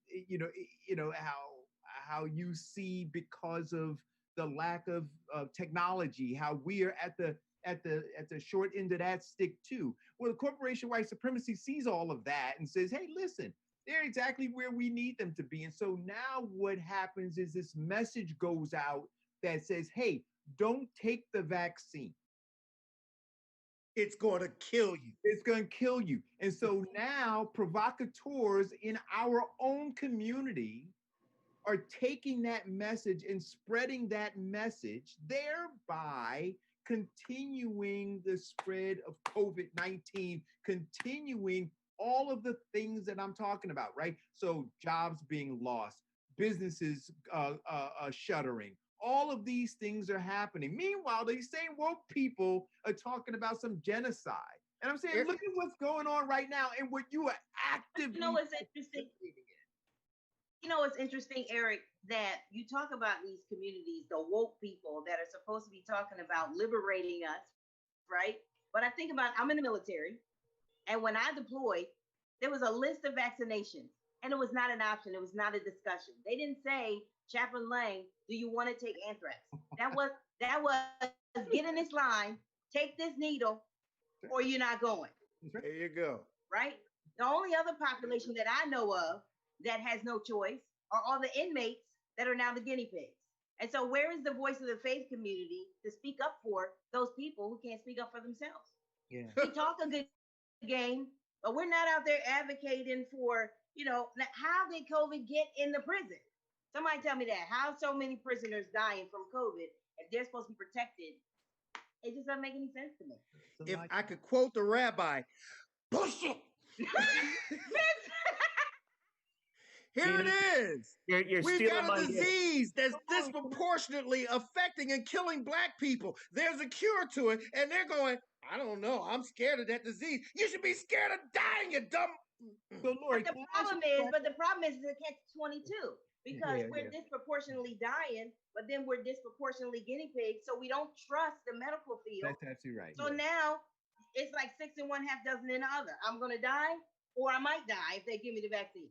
how you see because of the lack of technology, how we are at the short end of that stick too. Well, the corporation white supremacy sees all of that and says, hey, listen, they're exactly where we need them to be. And so now what happens is this message goes out that says, hey, don't take the vaccine. It's going to kill you. It's going to kill you. And so now provocateurs in our own community are taking that message and spreading that message, thereby continuing the spread of COVID-19, continuing all of the things that I'm talking about, right? So jobs being lost, businesses shuttering, all of these things are happening. Meanwhile, these same woke people are talking about some genocide. And I'm saying, look at what's going on right now and what you are actively. You know what's interesting? You know what's interesting, Eric, that you talk about these communities, the woke people that are supposed to be talking about liberating us, right? But I think about, I'm in the military, and when I deployed, there was a list of vaccinations, and it was not an option. It was not a discussion. They didn't say, Chaplain Lang, do you want to take anthrax? That was get in this line, take this needle, or you're not going. There you go. Right? The only other population that I know of that has no choice are all the inmates that are now the guinea pigs. And so where is the voice of the faith community to speak up for those people who can't speak up for themselves? Yeah. We talk a good game, but we're not out there advocating for, how did COVID get in the prison? Somebody tell me that. How so many prisoners dying from COVID if they're supposed to be protected? It just doesn't make any sense to me. If I could quote the rabbi, bullshit. Here it is. We got a disease that's disproportionately affecting and killing Black people. There's a cure to it, and they're going, I don't know, I'm scared of that disease. You should be scared of dying, you dumb. So, Lori, but the problem is the catch-22, because we're disproportionately dying, but then we're disproportionately guinea pigs, so we don't trust the medical field. That's absolutely right. So now it's like 6 and 1/2 dozen in the other. I'm going to die, or I might die if they give me the vaccine.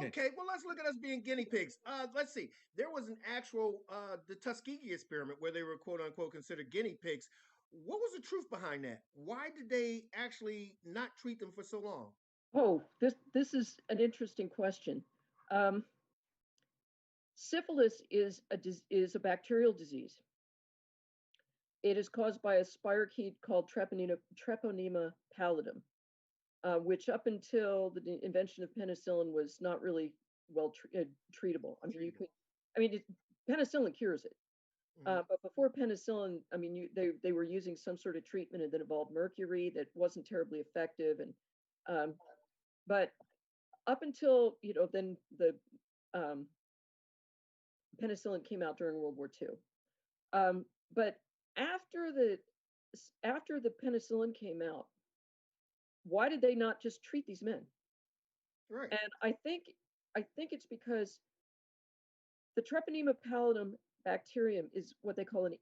Okay, well, let's look at us being guinea pigs. Let's see. There was an actual, the Tuskegee experiment where they were quote unquote considered guinea pigs. What was the truth behind that? Why did they actually not treat them for so long? Oh, this is an interesting question. Syphilis is a bacterial disease. It is caused by a spirochete called Treponema pallidum, which up until the invention of penicillin was not really well treatable. Penicillin cures it. But before penicillin, they were using some sort of treatment that involved mercury that wasn't terribly effective. And but up until then the penicillin came out during World War II. But after the penicillin came out, why did they not just treat these men? Right. And I think it's because the Treponema pallidum bacterium is what they call an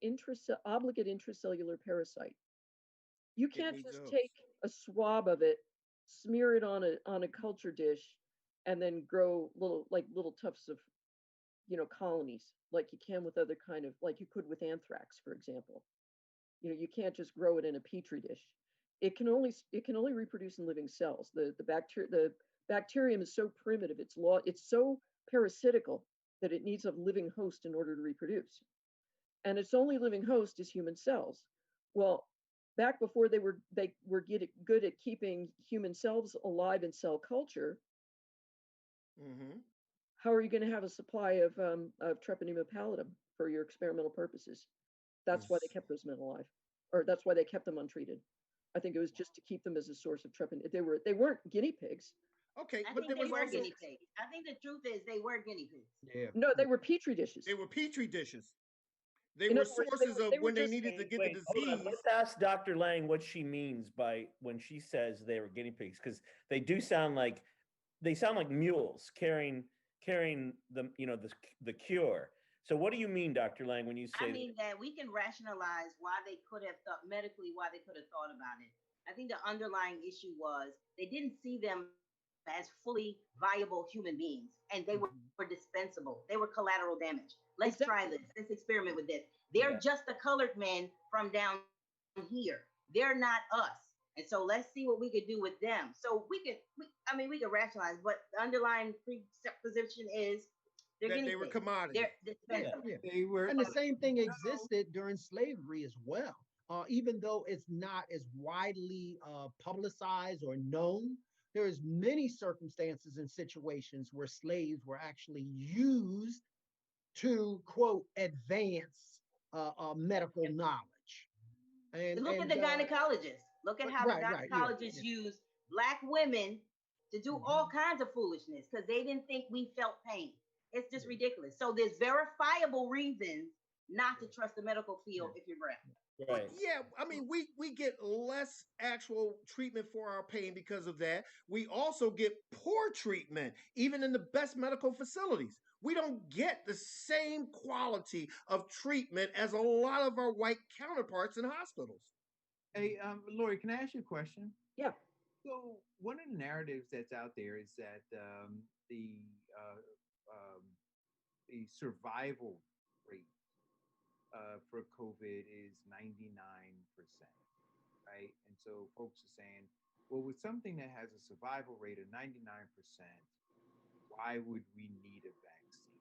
obligate intracellular parasite. You can't just take a swab of it, smear it on a culture dish, and then grow little tufts of colonies like you can with other like you could with anthrax, for example. You can't just grow it in a petri dish. It can only reproduce in living cells. The bacterium is so primitive, it's so parasitical that it needs a living host in order to reproduce. And its only living host is human cells. Well, back before they were good at keeping human cells alive in cell culture, how are you going to have a supply of Treponema pallidum for your experimental purposes? That's why they kept those men alive, or that's why they kept them untreated. I think it was just to keep them as a source of Treponema. They weren't guinea pigs. Okay, but they were guinea pigs. I think the truth is they were guinea pigs. Yeah. No, they were petri dishes. They were petri dishes. They were sources of when they needed to get the disease. Let's ask Dr. Lang what she means by when she says they were guinea pigs, because they do sound like mules carrying the cure. So what do you mean, Dr. Lang, when you say? I mean that we can rationalize why they could have thought medically, why they could have thought about it. I think the underlying issue was they didn't see them as fully viable human beings, and they were dispensable. They were collateral damage. Let's try this. Let's experiment with this. They're just the colored men from down here. They're not us. And so let's see what we could do with them. So we could rationalize, but the underlying presupposition is they were commodities. They're dispensable. They were, and the same thing existed during slavery as well. Even though it's not as widely publicized or known, there's many circumstances and situations where slaves were actually used to, quote, advance medical knowledge. Look at and the gynecologist. Look at how the right, yeah, gynecologists yeah. use Black women to do all Hmm. kinds of foolishness because they didn't think we felt pain. It's just Yeah, ridiculous. So there's verifiable reasons not to yeah, trust the medical yeah. field if you're brown. Well, Right. yeah, I mean, we get less actual treatment for our pain because of that. We also get poor treatment, even in the best medical facilities. We don't get the same quality of treatment as a lot of our white counterparts in hospitals. Hey, Lori, can I ask you a question? Yeah. So one of the narratives that's out there is that uh, um, the survival rate for COVID is 99%, right? And so folks are saying, well, with something that has a survival rate of 99%, why would we need a vaccine?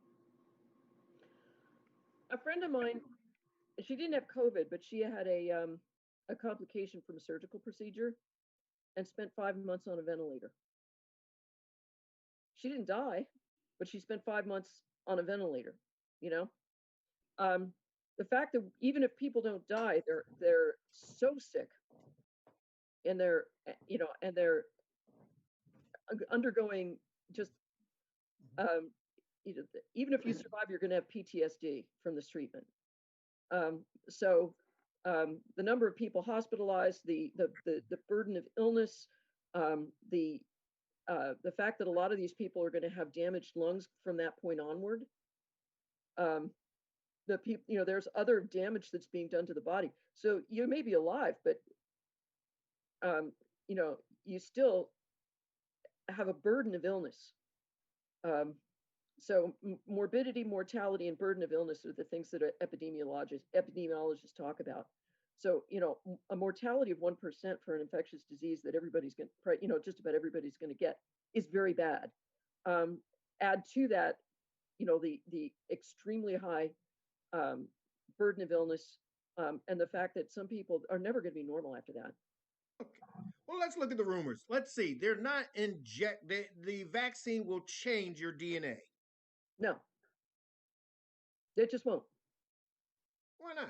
A friend of mine, she didn't have COVID, but she had a complication from a surgical procedure and spent 5 months on a ventilator. She didn't die, but she spent 5 months on a ventilator. You know, um, the fact that even if people don't die, they're so sick and they're undergoing just um, even if you survive, you're going to have PTSD from this treatment. So the number of people hospitalized, the burden of illness, the the fact that a lot of these people are going to have damaged lungs from that point onward. Um, the people, there's other damage that's being done to the body. So you may be alive, but um, you still have a burden of illness. Um, so morbidity, mortality, and burden of illness are the things that epidemiologists talk about. So a mortality of 1% for an infectious disease that everybody's going to, just about everybody's going to get is very bad. Add to that, the extremely high burden of illness, and the fact that some people are never going to be normal after that. Okay. Well, let's look at the rumors. Let's see. They're not the vaccine will change your DNA. No, they just won't. Why not?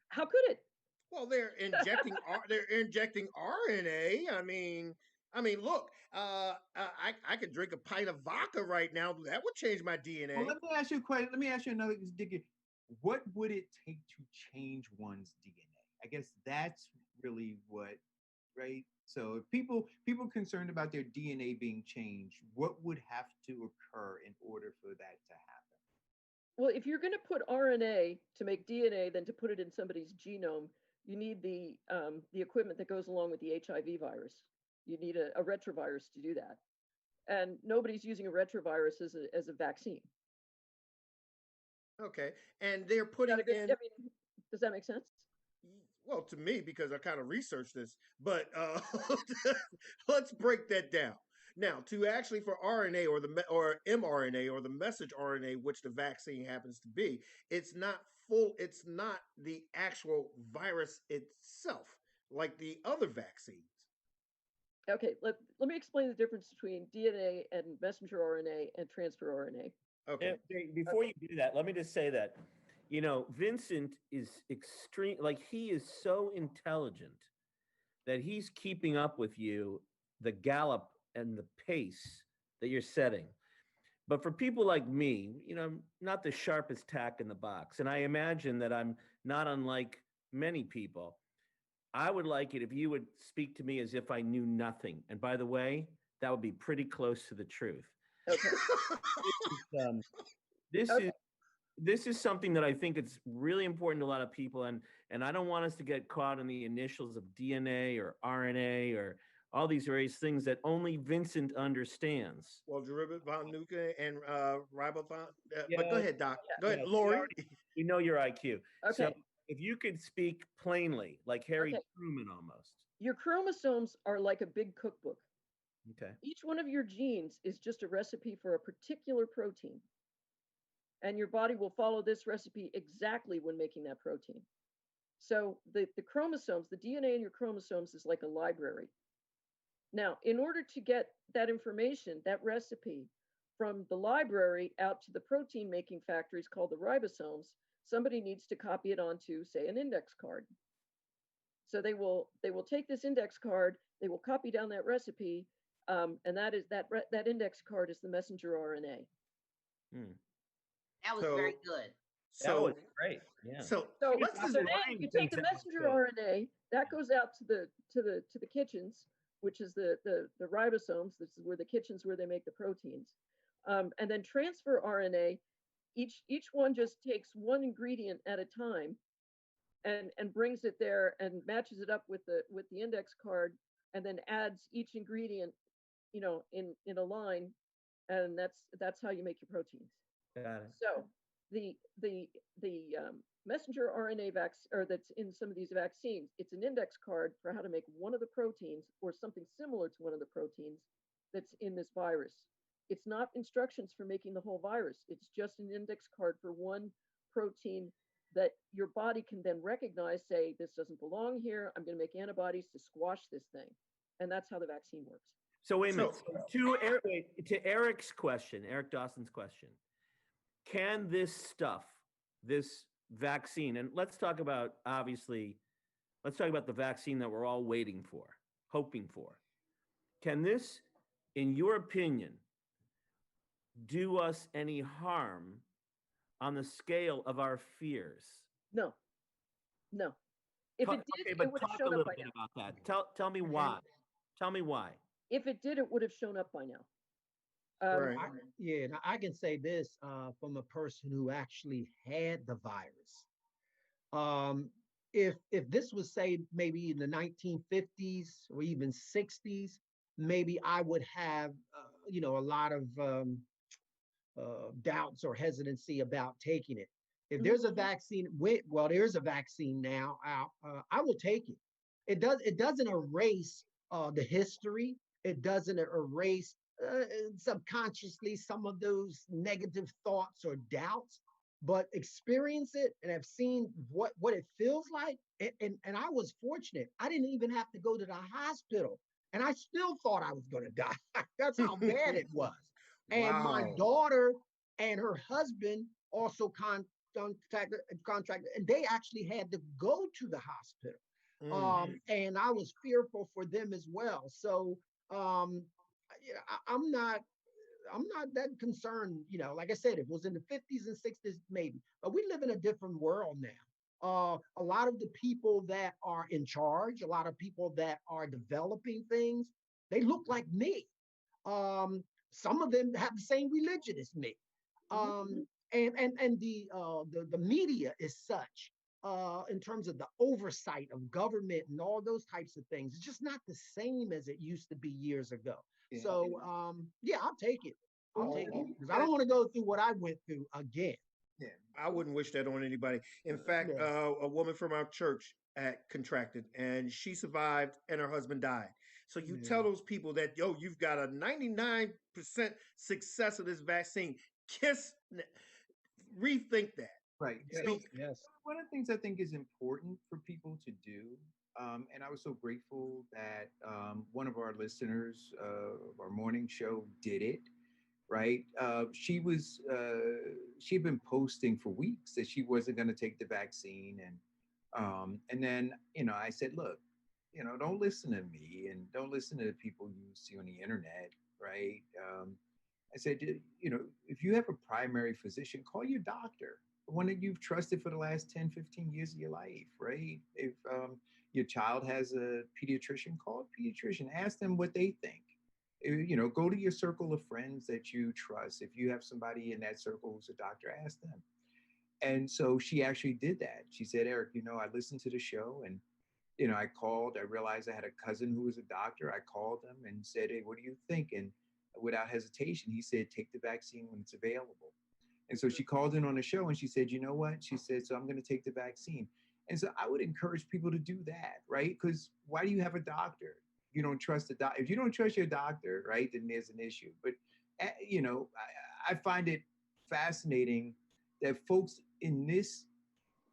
How could it? Well, they're injecting RNA. I mean, look, I could drink a pint of vodka right now. That would change my Well, DNA. let me ask you a question. Let me ask you another. What would it take to change one's DNA? I guess that's really what, right? So if people concerned about their DNA being changed, what would have to occur in order for that to happen? Well, if you're going to put RNA to make DNA, then to put it in somebody's genome, you need the equipment that goes along with the HIV virus. You need a retrovirus to do that, and nobody's using a retrovirus as a vaccine. Okay, and they're Is that putting a good? in I mean, does that make sense? well to me because I kind of researched this, but let's break that down. Now, to actually for RNA or mRNA or the message RNA, which the vaccine happens to be, it's not full. It's not the actual virus itself like the other vaccines. Okay, let me explain the difference between DNA and messenger RNA and transfer RNA. Okay. Before you do that, let me just say that, Vincent is extreme. Like, he is so intelligent that he's keeping up with you, the gallop and the pace that you're setting. But for people like me, I'm not the sharpest tack in the box. And I imagine that I'm not unlike many people. I would like it if you would speak to me as if I knew nothing. And by the way, that would be pretty close to the truth. Okay. Um, this Okay. is this is something that I think it's really important to a lot of people, and I don't want us to get caught in the initials of DNA or RNA or all these various things that only Vincent understands. Well, Derivative von Nuka and ribophon. But go Yeah, ahead, Doc. Go yeah, ahead, Lori. we know your IQ. So Okay. if you could speak plainly, like Harry Okay. Truman almost. Your chromosomes are like a big cookbook. Okay. Each one of your genes is just a recipe for a particular protein. And your body will follow this recipe exactly when making that protein. So the chromosomes, the DNA in your chromosomes is like a library. Now, in order to get that information, that recipe from the library out to the protein making factories called the ribosomes, somebody needs to copy it onto, say, an index card. So they will take this index card, they will copy down that recipe, and that index card is the messenger RNA. Hmm. That was So very good. That was so great. Yeah. so So let's so just then Ryan you take thinks the that was messenger good. RNA that goes out to the kitchens, which is the ribosomes. This is where the kitchens where they make the proteins, and then transfer RNA. Each one just takes one ingredient at a time, and brings it there and matches it up with the index card, and then adds each ingredient, in a line, and that's how you make your proteins. Got it. So the the the messenger RNA or that's in some of these vaccines, it's an index card for how to make one of the proteins or something similar to one of the proteins that's in this virus. It's not instructions for making the whole virus. It's just an index card for one protein that your body can then recognize, say, this doesn't belong here. I'm going to make antibodies to squash this thing. And that's how the vaccine works. So wait a minute. so To Eric's question, Eric Dawson's question, can this vaccine, and let's talk about the vaccine that we're all waiting for, hoping for. Can this, in your opinion, do us any harm on the scale of our fears? No, no. If it did, Okay, it but would have talk a shown up little by bit now. about that. Tell me why. Tell me why. If it did, it would have shown up by now. right. Yeah, now I can say this from a person who actually had the virus. If this was, say, maybe in the 1950s or even 60s, maybe I would have a lot of doubts or hesitancy about taking it. If there's a vaccine, there's a vaccine now out. I will take it. It doesn't erase the history. It doesn't erase subconsciously some of those negative thoughts or doubts, but experience it and have seen what it feels like. And I was fortunate. I didn't even have to go to the hospital, and I still thought I was going to die. That's how bad it was. And my Wow. daughter and her husband also contracted, and they actually had to go to the hospital. And I was fearful for them as well. So I'm not that concerned. Like I said, if it was in the 50s and 60s, maybe, but we live in a different world now. A lot of the people that are in charge, a lot of people that are developing things, they look like me. Some of them have the same religion as me. And the media is such in terms of the oversight of government and all those types of things. It's just not the same as it used to be years ago. Yeah. So yeah, I'll take it. I'll take it because I don't want to go through what I went through again. Yeah. I wouldn't wish that on anybody. In fact, Yeah. a woman from our church had contracted and she survived and her husband died. So you Yeah. tell those people that, you've got a 99% success of this vaccine. Rethink that. Right. Yes. So Yes. one of the things I think is important for people to do, and I was so grateful that one of our listeners of our morning show did it. Right. She'd been posting for weeks that she wasn't going to take the vaccine, and then I said, look, don't listen to me and don't listen to the people you see on the internet. Right. I said, if you have a primary physician, call your doctor, one that you've trusted for the last 10, 15 years of your life, right? If your child has a pediatrician, call a pediatrician, ask them what they think. Go to your circle of friends that you trust. If you have somebody in that circle who's a doctor, ask them. And so she actually did that. She said, Eric, I listened to the show and I called. I realized I had a cousin who was a doctor. I called him and said, hey, what do you think? And without hesitation, he said, take the vaccine when it's available. And so she called in on the show and she said, you know what? She said, so I'm going to take the vaccine. And so I would encourage people to do that, right? Because why do you have a doctor? You don't trust the doctor. If you don't trust your doctor, right, then there's an issue. But, I find it fascinating that folks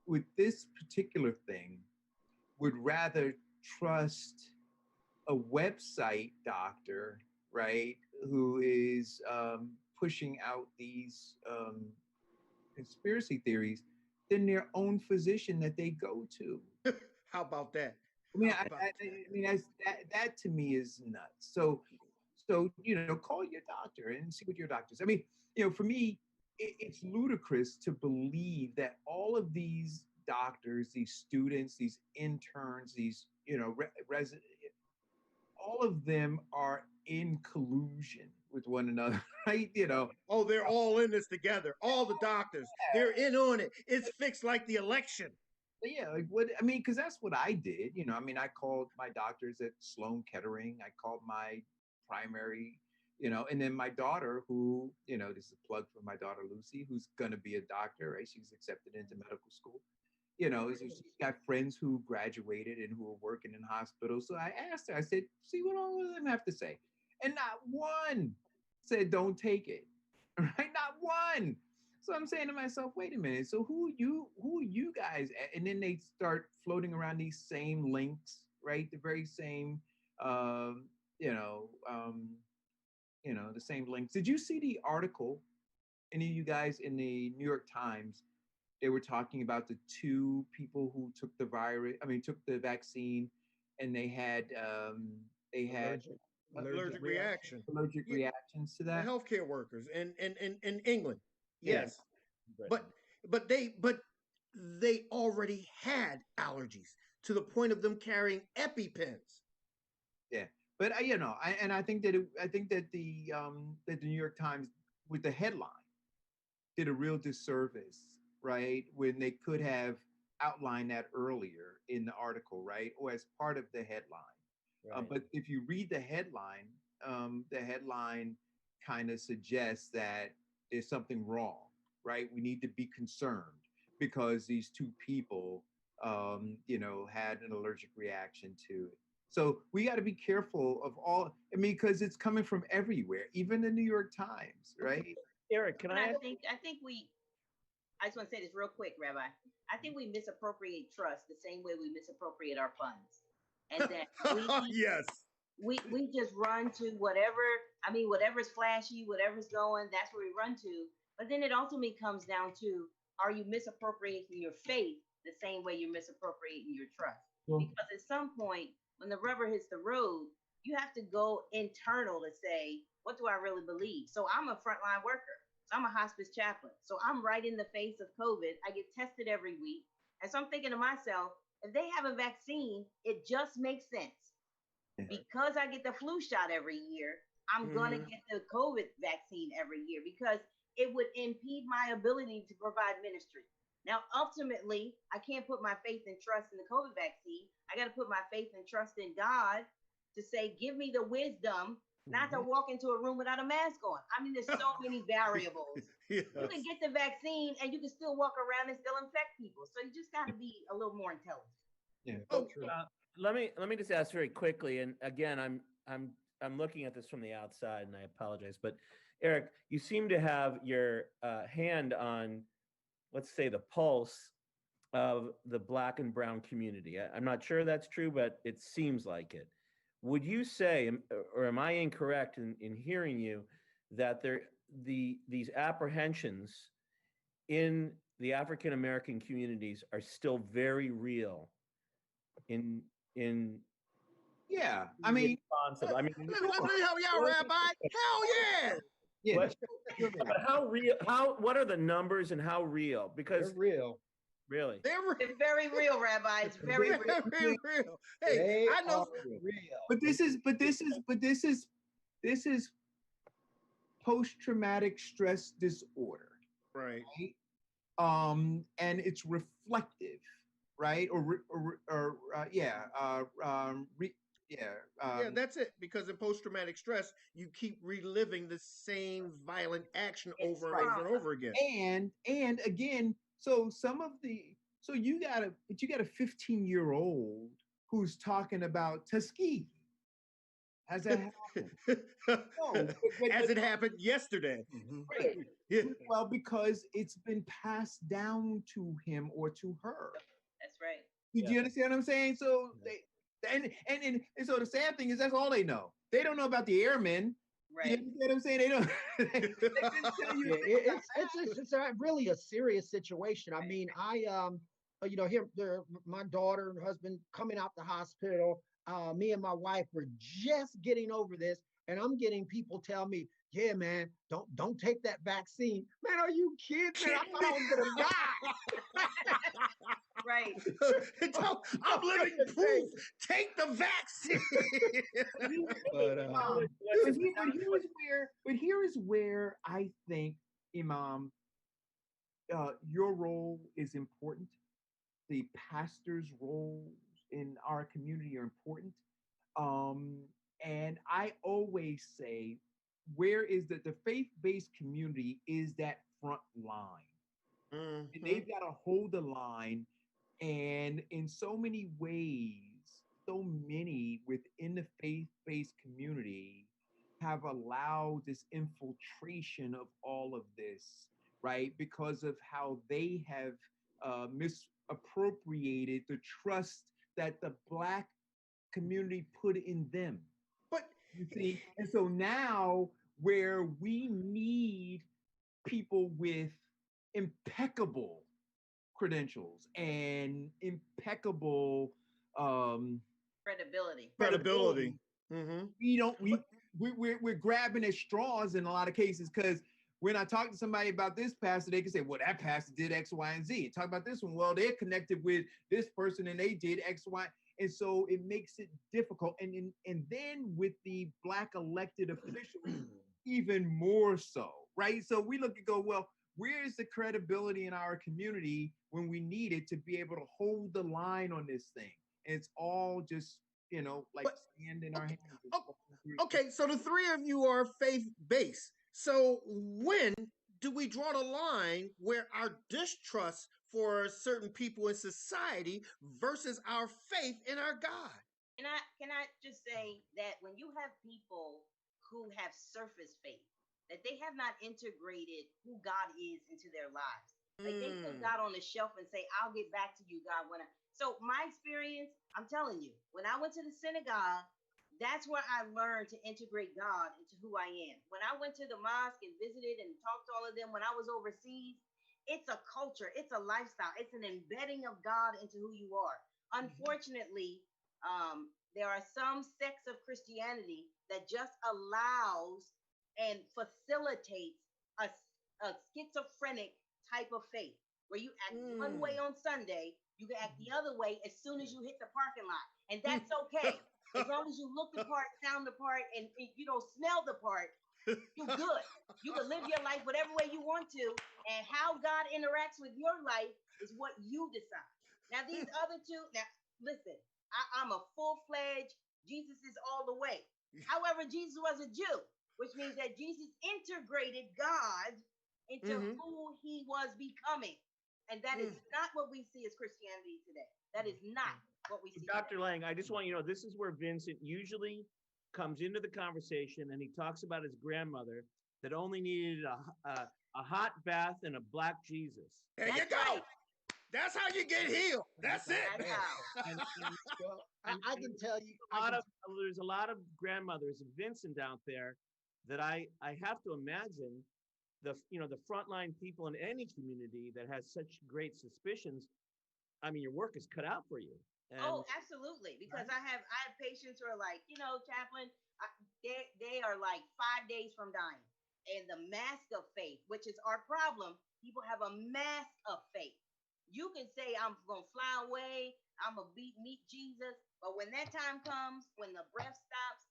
with this particular thing, would rather trust a website doctor, right, who is pushing out these conspiracy theories than their own physician that they go to. How about that? I mean, How about that? I mean, that to me is nuts. So call your doctor and see what your doctor says. I mean, for me, it's ludicrous to believe that all of these doctors, these students, these interns, these resident, all of them are in collusion with one another, right? Oh, they're all in this together. All the doctors, they're in on it. It's fixed like the election. Yeah, like what I mean, because that's what I did. I mean, I called my doctors at Sloan Kettering. I called my primary, and then my daughter, who, this is a plug for my daughter Lucy, who's gonna be a doctor, right? She's accepted into medical school. So she's got friends who graduated and who are working in hospitals. So I asked her, I said, see what all of them have to say. And not one said, don't take it. Right? Not one. So I'm saying to myself, wait a minute. So who are you guys? And then they start floating around these same links, right? The very same, um, you know, um, the same links. Did you see the article, any of you guys, in the New York Times? They were talking about the two people who took the virus. I mean, took the vaccine, and they had Allergic reaction. reaction. allergic Yeah, reactions to the that. healthcare workers in England. Yeah. Yes, but but they already had allergies to the point of them carrying EpiPens. Yeah, but I think that the New York Times, with the headline, did a real disservice, right? When they could have outlined that earlier in the article, right, or as part of the headline. Right. But if you read the headline kind of suggests that there's something wrong, right? We need to be concerned because these two people, had an allergic reaction to it. So we got to be careful of all. I mean, because it's coming from everywhere, even the New York Times, right? Eric, can But I ask? I think I just want to say this real quick, Rabbi. I think we misappropriate trust the same way we misappropriate our funds, and that Yes. we just run to whatever. I mean, whatever's flashy, whatever's going, that's where we run to. But then it ultimately comes down to: are you misappropriating your faith the same way you're misappropriating your trust? Because at some point, when the rubber hits the road, you have to go internal to say, what do I really believe? So I'm a frontline worker. So I'm a hospice chaplain. So I'm right in the face of COVID. I get tested every week. And so I'm thinking to myself, if they have a vaccine, it just makes sense. Because I get the flu shot every year, I'm going to get the COVID vaccine every year because it would impede my ability to provide ministry. Now, ultimately, I can't put my faith and trust in the COVID vaccine. I got to put my faith and trust in God to say, give me the wisdom not to walk into a room without a mask on. I mean, there's so many variables. Yes. You can get the vaccine and you can still walk around and still infect people. So you just got to be a little more intelligent. Yeah. Oh, Let me just ask very quickly, and again, I'm looking at this from the outside, and I apologize, but Eric, you seem to have your hand on, let's say, the pulse of the Black and Brown community. I'm not sure that's true, but it seems like it. Would you say, or am I incorrect in hearing you, that these apprehensions in the African American communities are still very real in Yeah. I mean, responsive? I mean, let me help you out, Rabbi. Hell yeah. what, but how real? What are the numbers and how real? Because They're real. really, yeah. It's very real, Rabbi. It's very real. Very real. Hey, They I know. are real. But this is post-traumatic stress disorder, Right. right? And it's reflective, right? Yeah, that's it. Because in post-traumatic stress, you keep reliving the same violent action It's over and over and over again. and again, so you got a 15-year-old who's talking about Tuskegee. Has that happened? No, As it happened yesterday. right. Yeah. Well, because it's been passed down to him or to her. That's right. Did you understand what I'm saying? So and so the sad thing is that's all they know. They don't know about the airmen. Right. You understand what I'm saying? They don't. They didn't tell you. Yeah, it's really a serious situation. I mean, here, my daughter and husband coming out the hospital. Me and my wife were just getting over this, and I'm getting people tell me, "Yeah, man, don't take that vaccine." Man, are you kidding? Man, I thought I was gonna die. Right. I'm living proof. Take the vaccine. But here is where I think, Imam, your role is important. The pastor's roles in our community are important. Um, and I always say, where is the faith-based community is that front line. And they've got to hold the line. And in so many ways, so many within the faith-based community have allowed this infiltration of all of this, right? Because of how they have misappropriated the trust that the Black community put in them. But You see, and so now where we need people with impeccable credentials and impeccable Credibility. credibility. Mm-hmm. we don't we're grabbing at straws in a lot of cases, because when I talk to somebody about this pastor, they can say, well, that pastor did X, Y, and Z. Talk about this one, well, they're connected with this person and they did X, Y. And so it makes it difficult. And then with the Black elected officials, even more so, right? So we look and go, well, where's the credibility in our community when we need it to be able to hold the line on this thing? And it's all just, like sand in our hands. Okay, so the three of you are faith-based. So when do we draw the line where our distrust for certain people in society versus our faith in our God? Can I just say that when you have people who have surface faith, that they have not integrated who God is into their lives. Like they put God on the shelf and say, I'll get back to you, God, when I. So my experience, I'm telling you, when I went to the synagogue, that's where I learned to integrate God into who I am. When I went to the mosque and visited and talked to all of them when I was overseas, it's a culture, it's a lifestyle, it's an embedding of God into who you are. Unfortunately, there are some sects of Christianity that just allows and facilitates a schizophrenic type of faith where you act one way on Sunday, you can act the other way as soon as you hit the parking lot. And that's okay. As long as you look the part, sound the part, and you don't smell the part, you're good. You can live your life whatever way you want to, and how God interacts with your life is what you decide. Now, these other two, now listen, I'm a full-fledged Jesus is all the way. However, Jesus was a Jew, which means that Jesus integrated God into who he was becoming. And that is not what we see as Christianity today. That is not what we see. Dr. Lang, I just want you to know, this is where Vincent usually comes into the conversation and he talks about his grandmother that only needed a hot bath and a black Jesus. There you go. Right. That's how you get healed. That's it. That's how. I can tell you, there's a lot of grandmothers of Vincent out there that I have to imagine the frontline people in any community that has such great suspicions. I mean, your work is cut out for you. And, absolutely. Because right? I have patients who are like, chaplain, they are like 5 days from dying. And the mask of faith, which is our problem, people have a mask of faith. You can say, I'm going to fly away, I'm going to meet Jesus. But when that time comes, when the breath stops,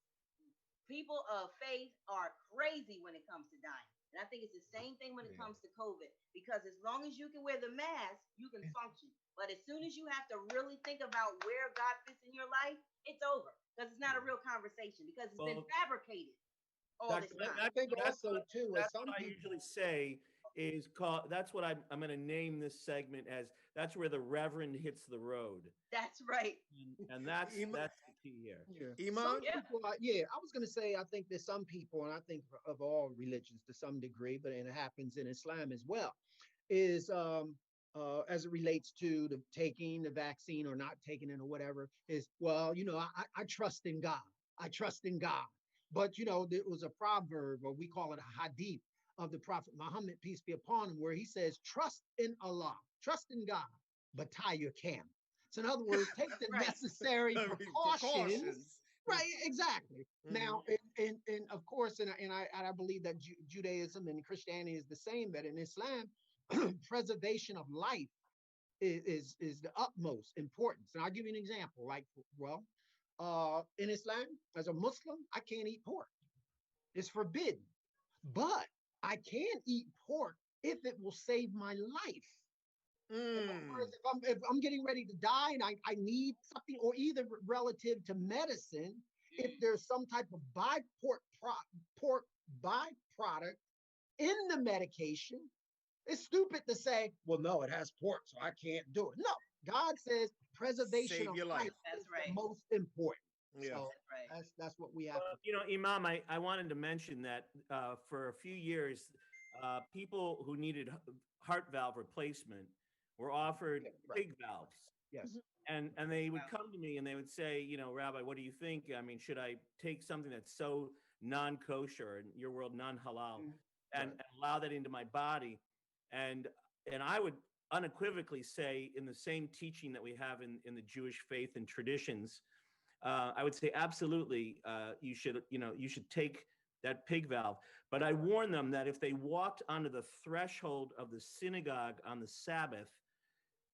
people of faith are crazy when it comes to dying. And I think it's the same thing when it comes to COVID, because as long as you can wear the mask, you can function. But as soon as you have to really think about where God fits in your life, it's over, because it's not a real conversation, because it's been fabricated all this time. I think also too, that's what I usually say is called. That's what I'm going to name this segment as. That's where the Reverend hits the road. That's right. And that's the key here. Yeah. Imam? People, I was going to say, I think there's some people, and I think of all religions to some degree, but it happens in Islam as well, is as it relates to the taking the vaccine or not taking it or whatever, is, well, I trust in God. I trust in God. But, there was a proverb, or we call it a hadith, of the Prophet Muhammad, peace be upon him, where he says, trust in Allah, trust in God, but tie your camel. So in other words, take the Right. necessary precautions. Precautions. Right, exactly. Now, Mhm. and of course, and I believe that Judaism and Christianity is the same, but in Islam, preservation of life is the utmost importance. And I'll give you an example. Like, well, in Islam, as a Muslim, I can't eat pork. It's forbidden. But I can eat pork if it will save my life. In other Mm. words, if I'm getting ready to die and I need something, or either relative to medicine, if there's some type of pork byproduct in the medication, it's stupid to say, well, no, it has pork, so I can't do it. No, God says preservation Save of your life. life That's is right. the most important. Yeah. So That's right. that's what we have Well, to. you know, Imam, I wanted to mention that for a few years, people who needed heart valve replacement were offered Yeah, right. pig valves. Yes. And they would Wow. come to me and they would say, you know, Rabbi, what do you think? I mean, should I take something that's so non-kosher, in your world, non-halal, Mhm. and, Right. and allow that into my body? And and I would unequivocally say, in the same teaching that we have in the Jewish faith and traditions, I would say absolutely, you should take that pig valve. But I warn them that if they walked onto the threshold of the synagogue on the Sabbath,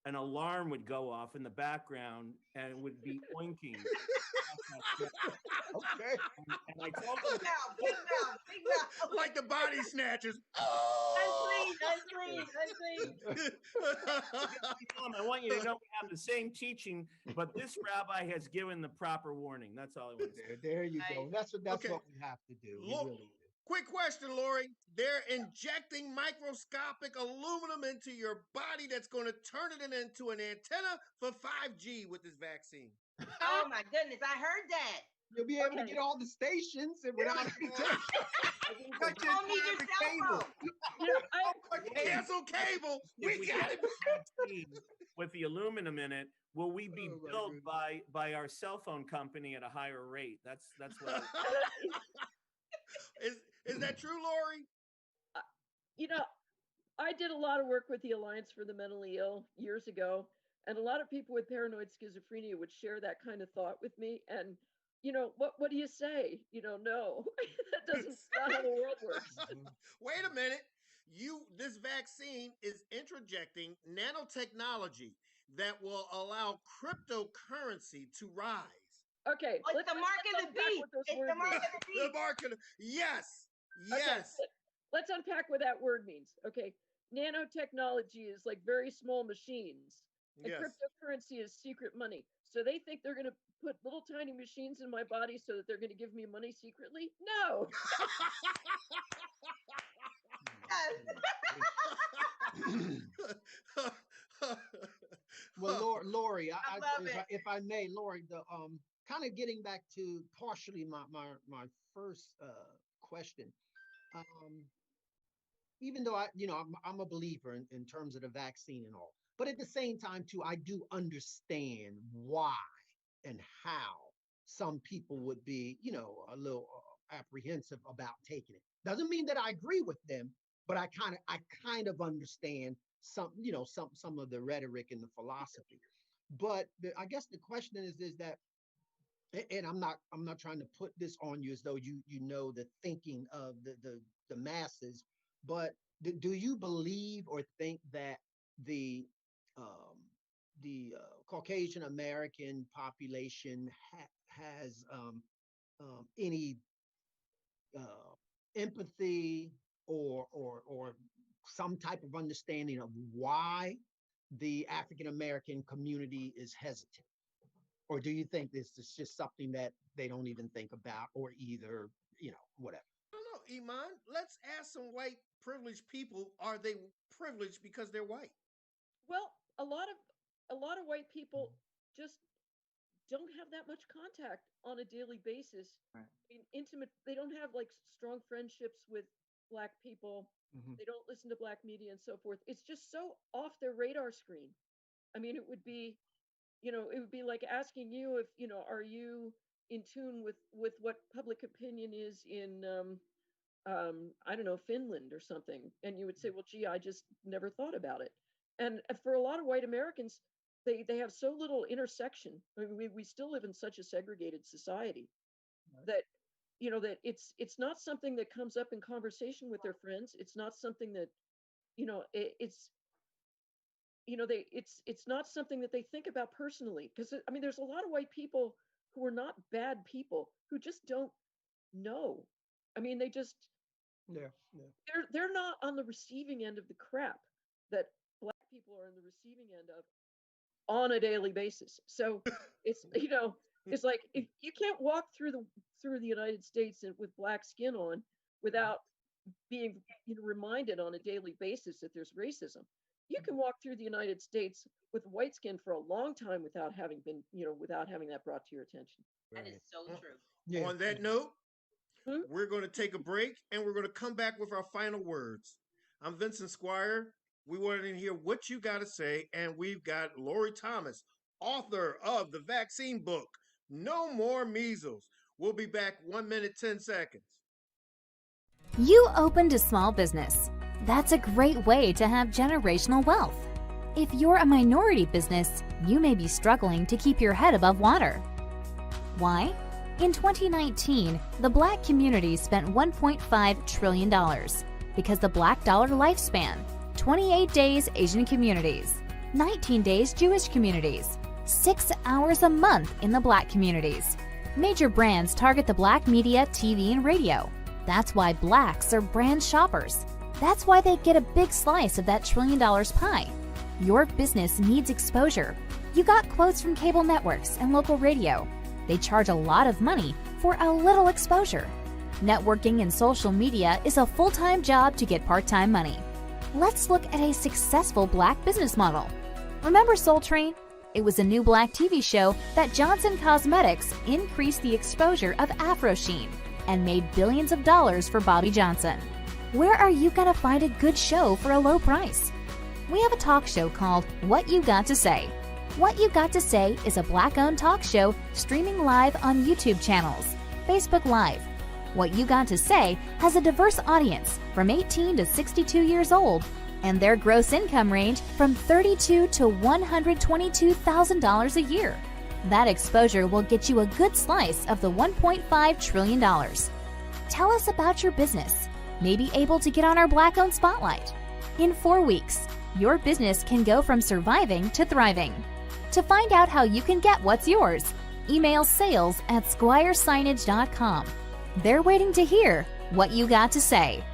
an alarm would go off in the background and would be oinking. Okay. And I told them, Big mouth, big mouth, big mouth. Like the body snatchers. Unclean, Oh! unclean, unclean. Mom, I want you to know we have the same teaching, but this rabbi has given the proper warning. That's all I want to say. There you go. Right. That's Okay. what we have to do. We really do. Quick question, Lori. They're injecting microscopic aluminum into your body that's going to turn it into an antenna for 5G with this vaccine. Oh my goodness, I heard that. You'll be able to Okay. get all the stations and without protection. Cut You your don't need your private cell cable. phone. You know, Cancel cable. If We we got get it. the vaccine with the aluminum in it, will we be Oh, my billed goodness. by our cell phone company at a higher rate? That's what. Is that true, Lori? you know, I did a lot of work with the Alliance for the Mentally Ill years ago, and a lot of people with paranoid schizophrenia would share that kind of thought with me. And what do you say? No, that doesn't not how the world works. Wait a minute. This vaccine is introjecting nanotechnology that will allow cryptocurrency to rise. Okay, Oh, it's the mark of the unpack beast. what those It's words the mark mean. of the The beast. market. Yes. Okay, Yes. let's unpack what that word means. Okay, nanotechnology is like very small machines, and Yes. cryptocurrency is secret money. So they think they're going to put little tiny machines in my body so that they're going to give me money secretly? No. Well, Lori, I love it. if I may, Lori, the kind of getting back to partially my first question. Um, Even though I'm a believer in terms of the vaccine and all, but at the same time too, I do understand why and how some people would be, a little apprehensive about taking it. Doesn't mean that I agree with them, but I kind of understand some of the rhetoric and the philosophy. But I guess the question is that, and I'm not trying to put this on you as though you know the thinking of the masses, but do you believe or think that the um, Caucasian American population has any uh, empathy or some type of understanding of why the African American community is hesitant? Or do you think this is just something that they don't even think about, or either, whatever? I don't know, Iman. Let's ask some white privileged people. Are they privileged because they're white? Well, a lot of white people just don't have that much contact on a daily basis. Right. I mean, intimate. They don't have like strong friendships with Black people. Mhm. They don't listen to Black media and so forth. It's just so off their radar screen. I mean, it would be like asking you if are you in tune with what public opinion is in I don't know, Finland or something, and you would say, well, gee, I just never thought about it. And for a lot of white Americans, they have so little intersection. I mean, we still live in such a segregated society that that it's not something that comes up in conversation with their friends. It's not something that it's they it's not something that they think about personally, because I mean there's a lot of white people who are not bad people who just don't know. I mean they just Yeah, yeah. they're not on the receiving end of the crap that black people are on the receiving end of on a daily basis. So it's it's like if you can't walk through the United States with black skin on without being reminded on a daily basis that there's racism. You can walk through the United States with white skin for a long time without having been without having that brought to your attention. That is Right. so On true. Yeah. on that note, Hmm? we're going to take a break and we're going to come back with our final words. I'm Vincent Squire. We wanted to hear what you got to say, and we've got Lori Thomas, author of the vaccine book, No More Measles. We'll be back 1 minute, 10 seconds. You opened a small business. That's a great way to have generational wealth. If you're a minority business, you may be struggling to keep your head above water. Why? In 2019, the Black community spent $1.5 trillion because the Black dollar lifespan, 28 days Asian communities, 19 days Jewish communities, 6 hours a month in the Black communities. Major brands target the Black media, TV, and radio. That's why Blacks are brand shoppers. That's why they get a big slice of that $1 trillion pie. Your business needs exposure. You got quotes from cable networks and local radio. They charge a lot of money for a little exposure. Networking and social media is a full-time job to get part-time money. Let's look at a successful Black business model. Remember Soul Train? It was a new Black TV show that Johnson Cosmetics increased the exposure of Afro Sheen and made billions of dollars for Bobby Johnson. Where are you going to find a good show for a low price? We have a talk show called What You Got to Say. What You Got to Say is a Black-owned talk show streaming live on YouTube channels, Facebook Live. What You Got to Say has a diverse audience from 18 to 62 years old, and their gross income range from $32,000 to $122,000 a year. That exposure will get you a good slice of the $1.5 trillion. Tell us about your business. Maybe able to get on our Black-owned spotlight. In 4 weeks, your business can go from surviving to thriving. To find out how you can get what's yours, email sales@squiresignage.com. They're waiting to hear what you got to say.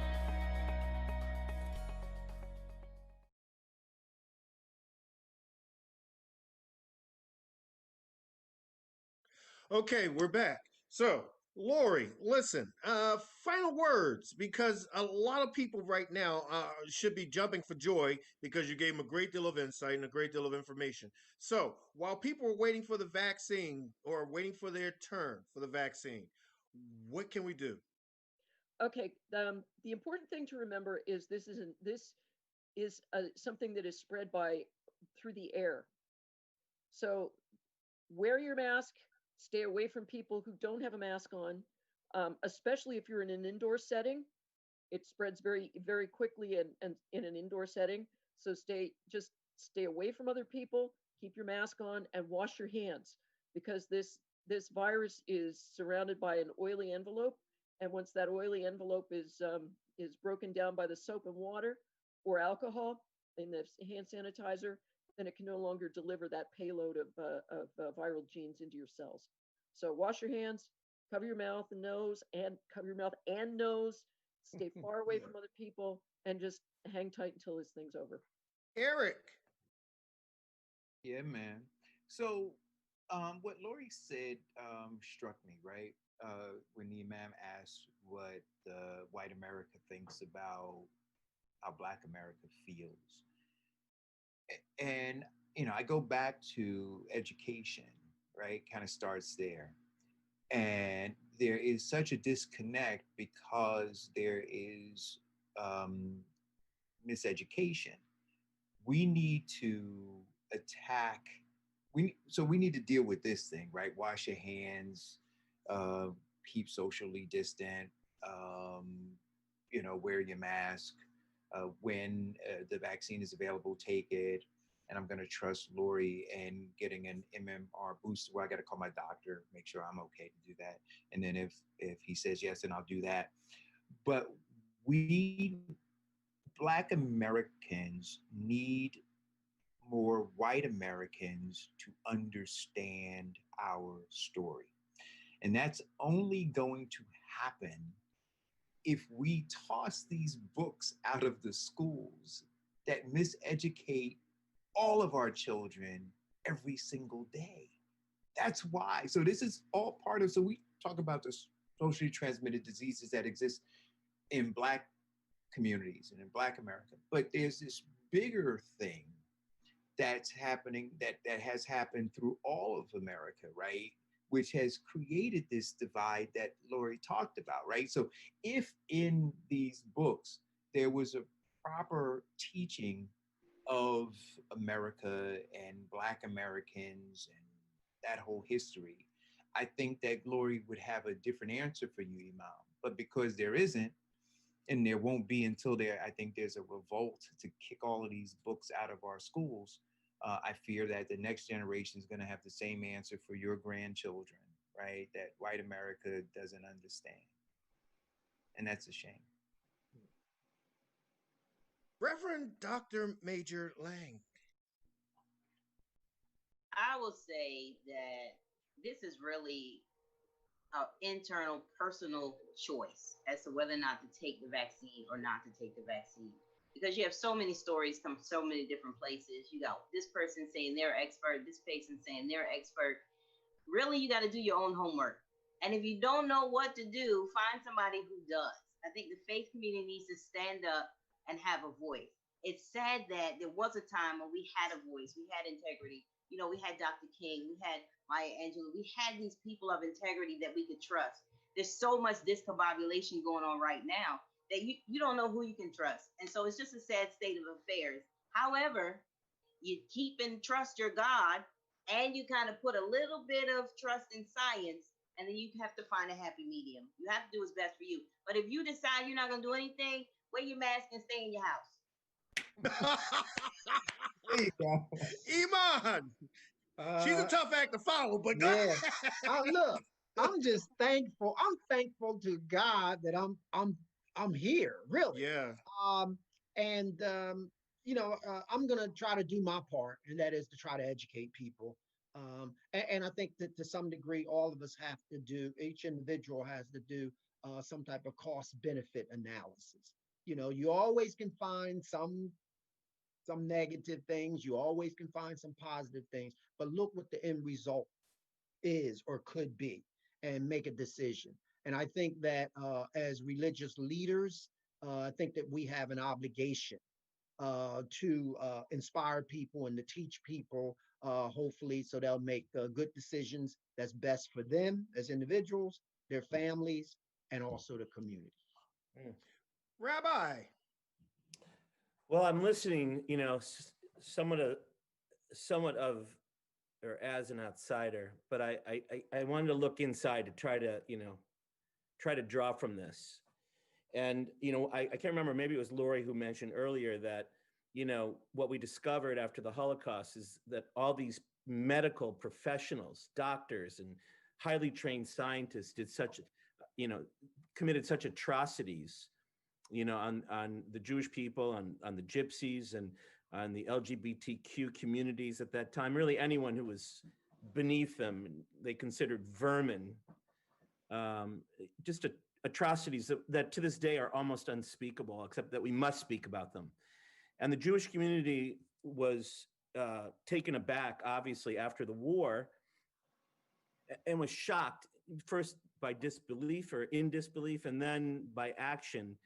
Okay, we're back. So, Lori, listen, final words, because a lot of people right now should be jumping for joy because you gave them a great deal of insight and a great deal of information. So, while people are waiting for the vaccine or waiting for their turn for the vaccine, what can we do? Okay, the important thing to remember is this is something that is spread by through the air. So wear your mask, stay away from people who don't have a mask on, especially if you're in an indoor setting. It spreads very, very quickly and in an indoor setting. So stay away from other people, keep your mask on, and wash your hands because this virus is surrounded by an oily envelope, and once that oily envelope is broken down by the soap and water or alcohol in the hand sanitizer, then it can no longer deliver that payload of viral genes into your cells. So wash your hands, cover your mouth and nose, and cover your mouth and nose. Stay far away from other people, and just hang tight until this thing's over. Eric. Yeah, man. So, what Lori said struck me, right? When the Imam asked what white America thinks about how Black America feels. And, I go back to education, right? Kind of starts there. And there is such a disconnect because there is um, miseducation. We need to attack. We need to deal with this thing, right? Wash your hands, uh, keep socially distant, um, wear your mask. When the vaccine is available, take it. and I'm going to trust Lori and getting an MMR booster where I got to call my doctor, make sure I'm okay to do that. And then if he says yes, then I'll do that. But we Black Americans need more white Americans to understand our story. And that's only going to happen if we toss these books out of the schools that miseducate all of our children every single day. That's why. So this is all part of, so we talk about the socially transmitted diseases that exist in Black communities and in Black America, but there's this bigger thing that's happening that has happened through all of America, right? Which has created this divide that Lori talked about, right? So if in these books there was a proper teaching of America and Black Americans and that whole history, I think that Glory would have a different answer for you, Imam. But because there isn't, and there won't be until there, I think there's a revolt to kick all of these books out of our schools. I fear that the next generation is going to have the same answer for your grandchildren, right? That white America doesn't understand. And that's a shame. Reverend Dr. Major Lang. I will say that this is really an internal personal choice as to whether or not to take the vaccine or not to take the vaccine. Because you have so many stories come from so many different places. You got this person saying they're expert, this person saying they're expert. Really, you got to do your own homework. And if you don't know what to do, find somebody who does. I think the faith community needs to stand up and have a voice. It's sad that there was a time when we had a voice, we had integrity. You know, we had Dr. King, we had Maya Angelou, we had these people of integrity that we could trust. There's so much discombobulation going on right now that you don't know who you can trust. And so it's just a sad state of affairs. However, you keep and trust your God, and you kind of put a little bit of trust in science, and then you have to find a happy medium. You have to do what's best for you. But if you decide you're not going to do anything, wear your mask and stay in your house. There you go. Iman. She's a tough act to follow, but Yeah. Look, I'm just thankful. I'm thankful to God that I'm here, really. yeah. Um, and I'm gonna try to do my part, and that is to try to educate people. And I think that to some degree, all of us have to do. Each individual has to do some type of cost benefit analysis. You know, you always can find some negative things. You always can find some positive things, but look what the end result is or could be, and make a decision. And I think that as religious leaders, I think that we have an obligation to inspire people and to teach people, hopefully, so they'll make good decisions that's best for them as individuals, their families, and also the community. Mm. Rabbi. Well, I'm listening, you know, somewhat of, or as an outsider, but I wanted to look inside to try to, you know, try to draw from this. And, you know, I can't remember, maybe it was Lori who mentioned earlier that, you know, what we discovered after the Holocaust is that all these medical professionals, doctors and highly trained scientists did such, you know, committed such atrocities, you know, on the Jewish people, on the gypsies, and on the LGBTQ communities at that time. Really, anyone who was beneath them, they considered vermin. Just atrocities that to this day are almost unspeakable, except that we must speak about them. And the Jewish community was taken aback, obviously, after the war, and was shocked first by disbelief or in disbelief, and then by action.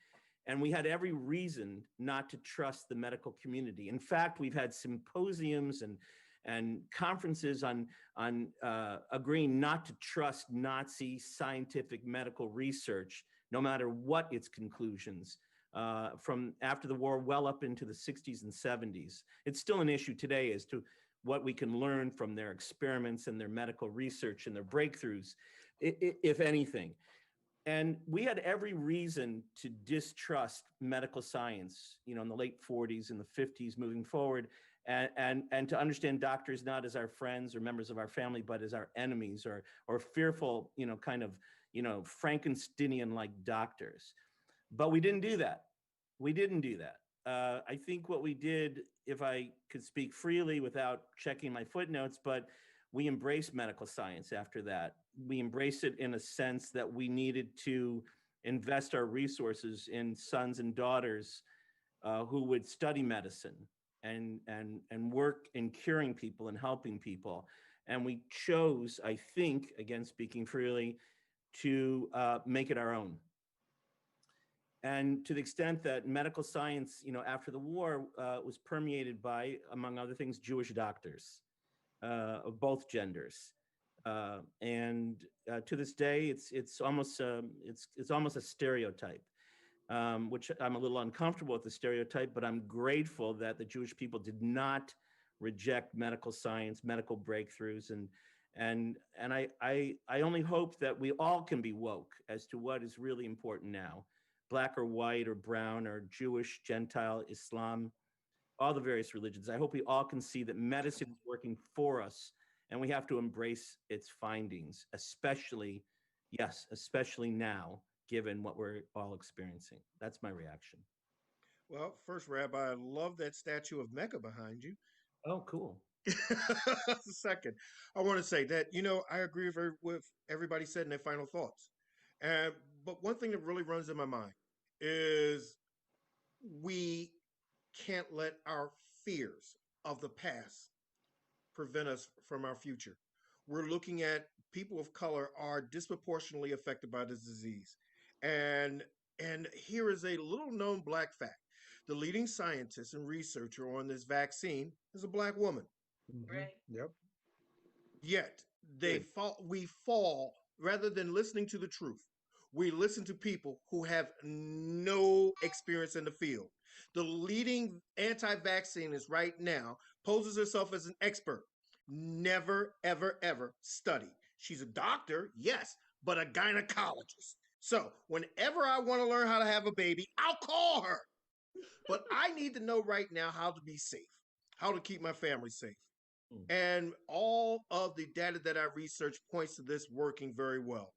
And we had every reason not to trust the medical community. In fact, we've had symposiums and conferences on agreeing not to trust Nazi scientific medical research, no matter what its conclusions, from after the war well up into the 60s and 70s. It's still an issue today as to what we can learn from their experiments and their medical research and their breakthroughs, if anything. And we had every reason to distrust medical science, you know, in the late 40s and the 50s moving forward. and to understand doctors not as our friends or members of our family, but as our enemies or fearful, kind of, Frankensteinian like doctors. But we didn't do that. We didn't do that. I think what we did, if I could speak freely without checking my footnotes, but we embraced medical science after that. We embraced it in a sense that we needed to invest our resources in sons and daughters who would study medicine and work in curing people and helping people. And we chose, I think, again, speaking freely, to make it our own. And to the extent that medical science, after the war was permeated by, among other things, Jewish doctors of both genders. And to this day, it's almost a stereotype, which I'm a little uncomfortable with the stereotype, but I'm grateful that the Jewish people did not reject medical science, medical breakthroughs, and I only hope that we all can be woke as to what is really important now, Black or white or brown or Jewish, Gentile, Islam, all the various religions. I hope we all can see that medicine is working for us, and we have to embrace its findings, especially now, given what we're all experiencing. That's my reaction. Well, first, Rabbi, I love that statue of Mecca behind you. Oh, cool. Second, I want to say that, I agree with everybody said in their final thoughts. But one thing that really runs in my mind is we can't let our fears of the past prevent us from our future. We're looking at people of color are disproportionately affected by this disease. And here is a little known Black fact. The leading scientist and researcher on this vaccine is a Black woman. Mm-hmm. Right. Yep. Yet we fall rather than listening to the truth. We listen to people who have no experience in the field. The leading anti-vaccinist right now poses herself as an expert. Never, ever, ever studied. She's a doctor, yes, but a gynecologist. So whenever I want to learn how to have a baby, I'll call her. But I need to know right now how to be safe, how to keep my family safe. And all of the data that I researched points to this working very well.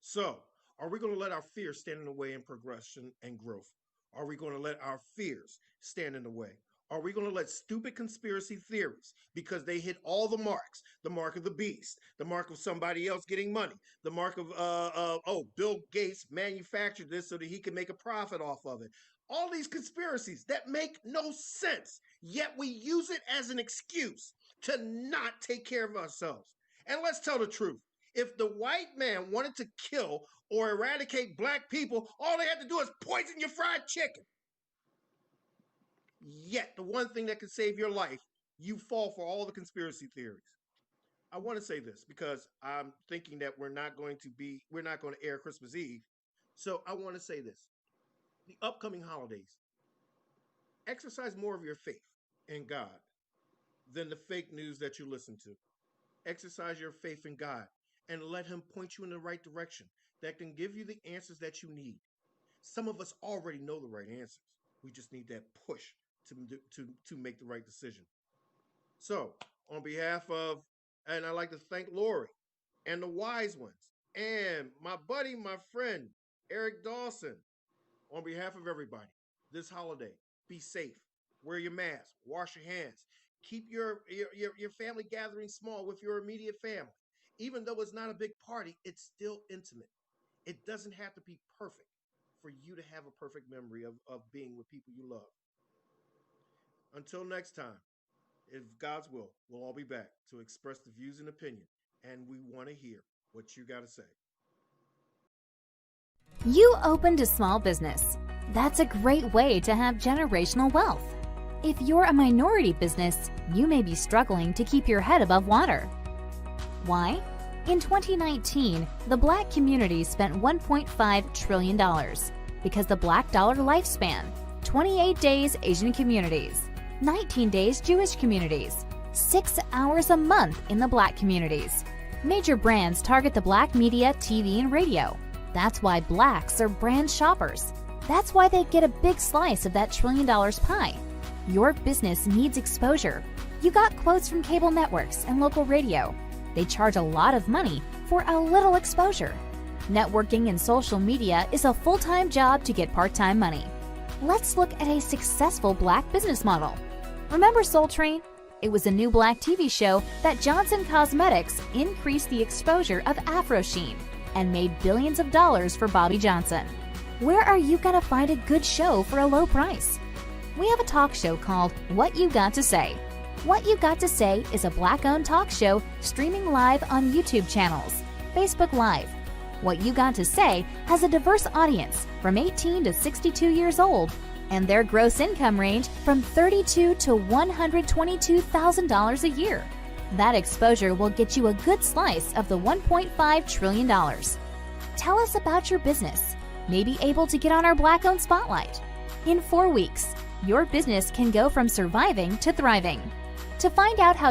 So, are we going to let our fears stand in the way in progression and growth? Are we going to let our fears stand in the way? Are we going to let stupid conspiracy theories, because they hit all the marks, the mark of the beast, the mark of somebody else getting money, the mark of, Bill Gates manufactured this so that he can make a profit off of it. All these conspiracies that make no sense, yet we use it as an excuse to not take care of ourselves. And let's tell the truth. If the white man wanted to kill or eradicate Black people, all they had to do is poison your fried chicken. Yet, the one thing that can save your life, you fall for all the conspiracy theories. I want to say this because I'm thinking that we're not going to air Christmas Eve. So I want to say this. The upcoming holidays, exercise more of your faith in God than the fake news that you listen to. Exercise your faith in God and let him point you in the right direction that can give you the answers that you need. Some of us already know the right answers. We just need that push to make the right decision. So, on behalf of, and I'd like to thank Lori and the wise ones and my buddy, my friend, Eric Dawson, on behalf of everybody, this holiday, be safe, wear your mask, wash your hands, keep your family gathering small with your immediate family. Even though it's not a big party, it's still intimate. It doesn't have to be perfect for you to have a perfect memory of being with people you love. Until next time, if God's will, we'll all be back to express the views and opinion, and we want to hear what you got to say. You opened a small business. That's a great way to have generational wealth. If you're a minority business, you may be struggling to keep your head above water. Why? In 2019, the Black community spent $1.5 trillion because the Black dollar lifespan, 28 days Asian communities, 19 days Jewish communities, 6 hours a month in the Black communities. Major brands target the Black media, TV, and radio. That's why Blacks are brand shoppers. That's why they get a big slice of that $1 trillion pie. Your business needs exposure. You got quotes from cable networks and local radio. They charge a lot of money for a little exposure. Networking and social media is a full-time job to get part-time money. Let's look at a successful Black business model. Remember Soul Train? It was a new Black TV show that Johnson Cosmetics increased the exposure of Afro Sheen and made billions of dollars for Bobby Johnson. Where are you going to find a good show for a low price? We have a talk show called What You Got to Say. What You Got to Say is a Black-owned talk show streaming live on YouTube channels, Facebook Live. What You Got to Say has a diverse audience from 18 to 62 years old, and their gross income range from $32,000 to $122,000 a year. That exposure will get you a good slice of the $1.5 trillion. Tell us about your business. May be able to get on our Black-owned spotlight. In 4 weeks, your business can go from surviving to thriving. To find out how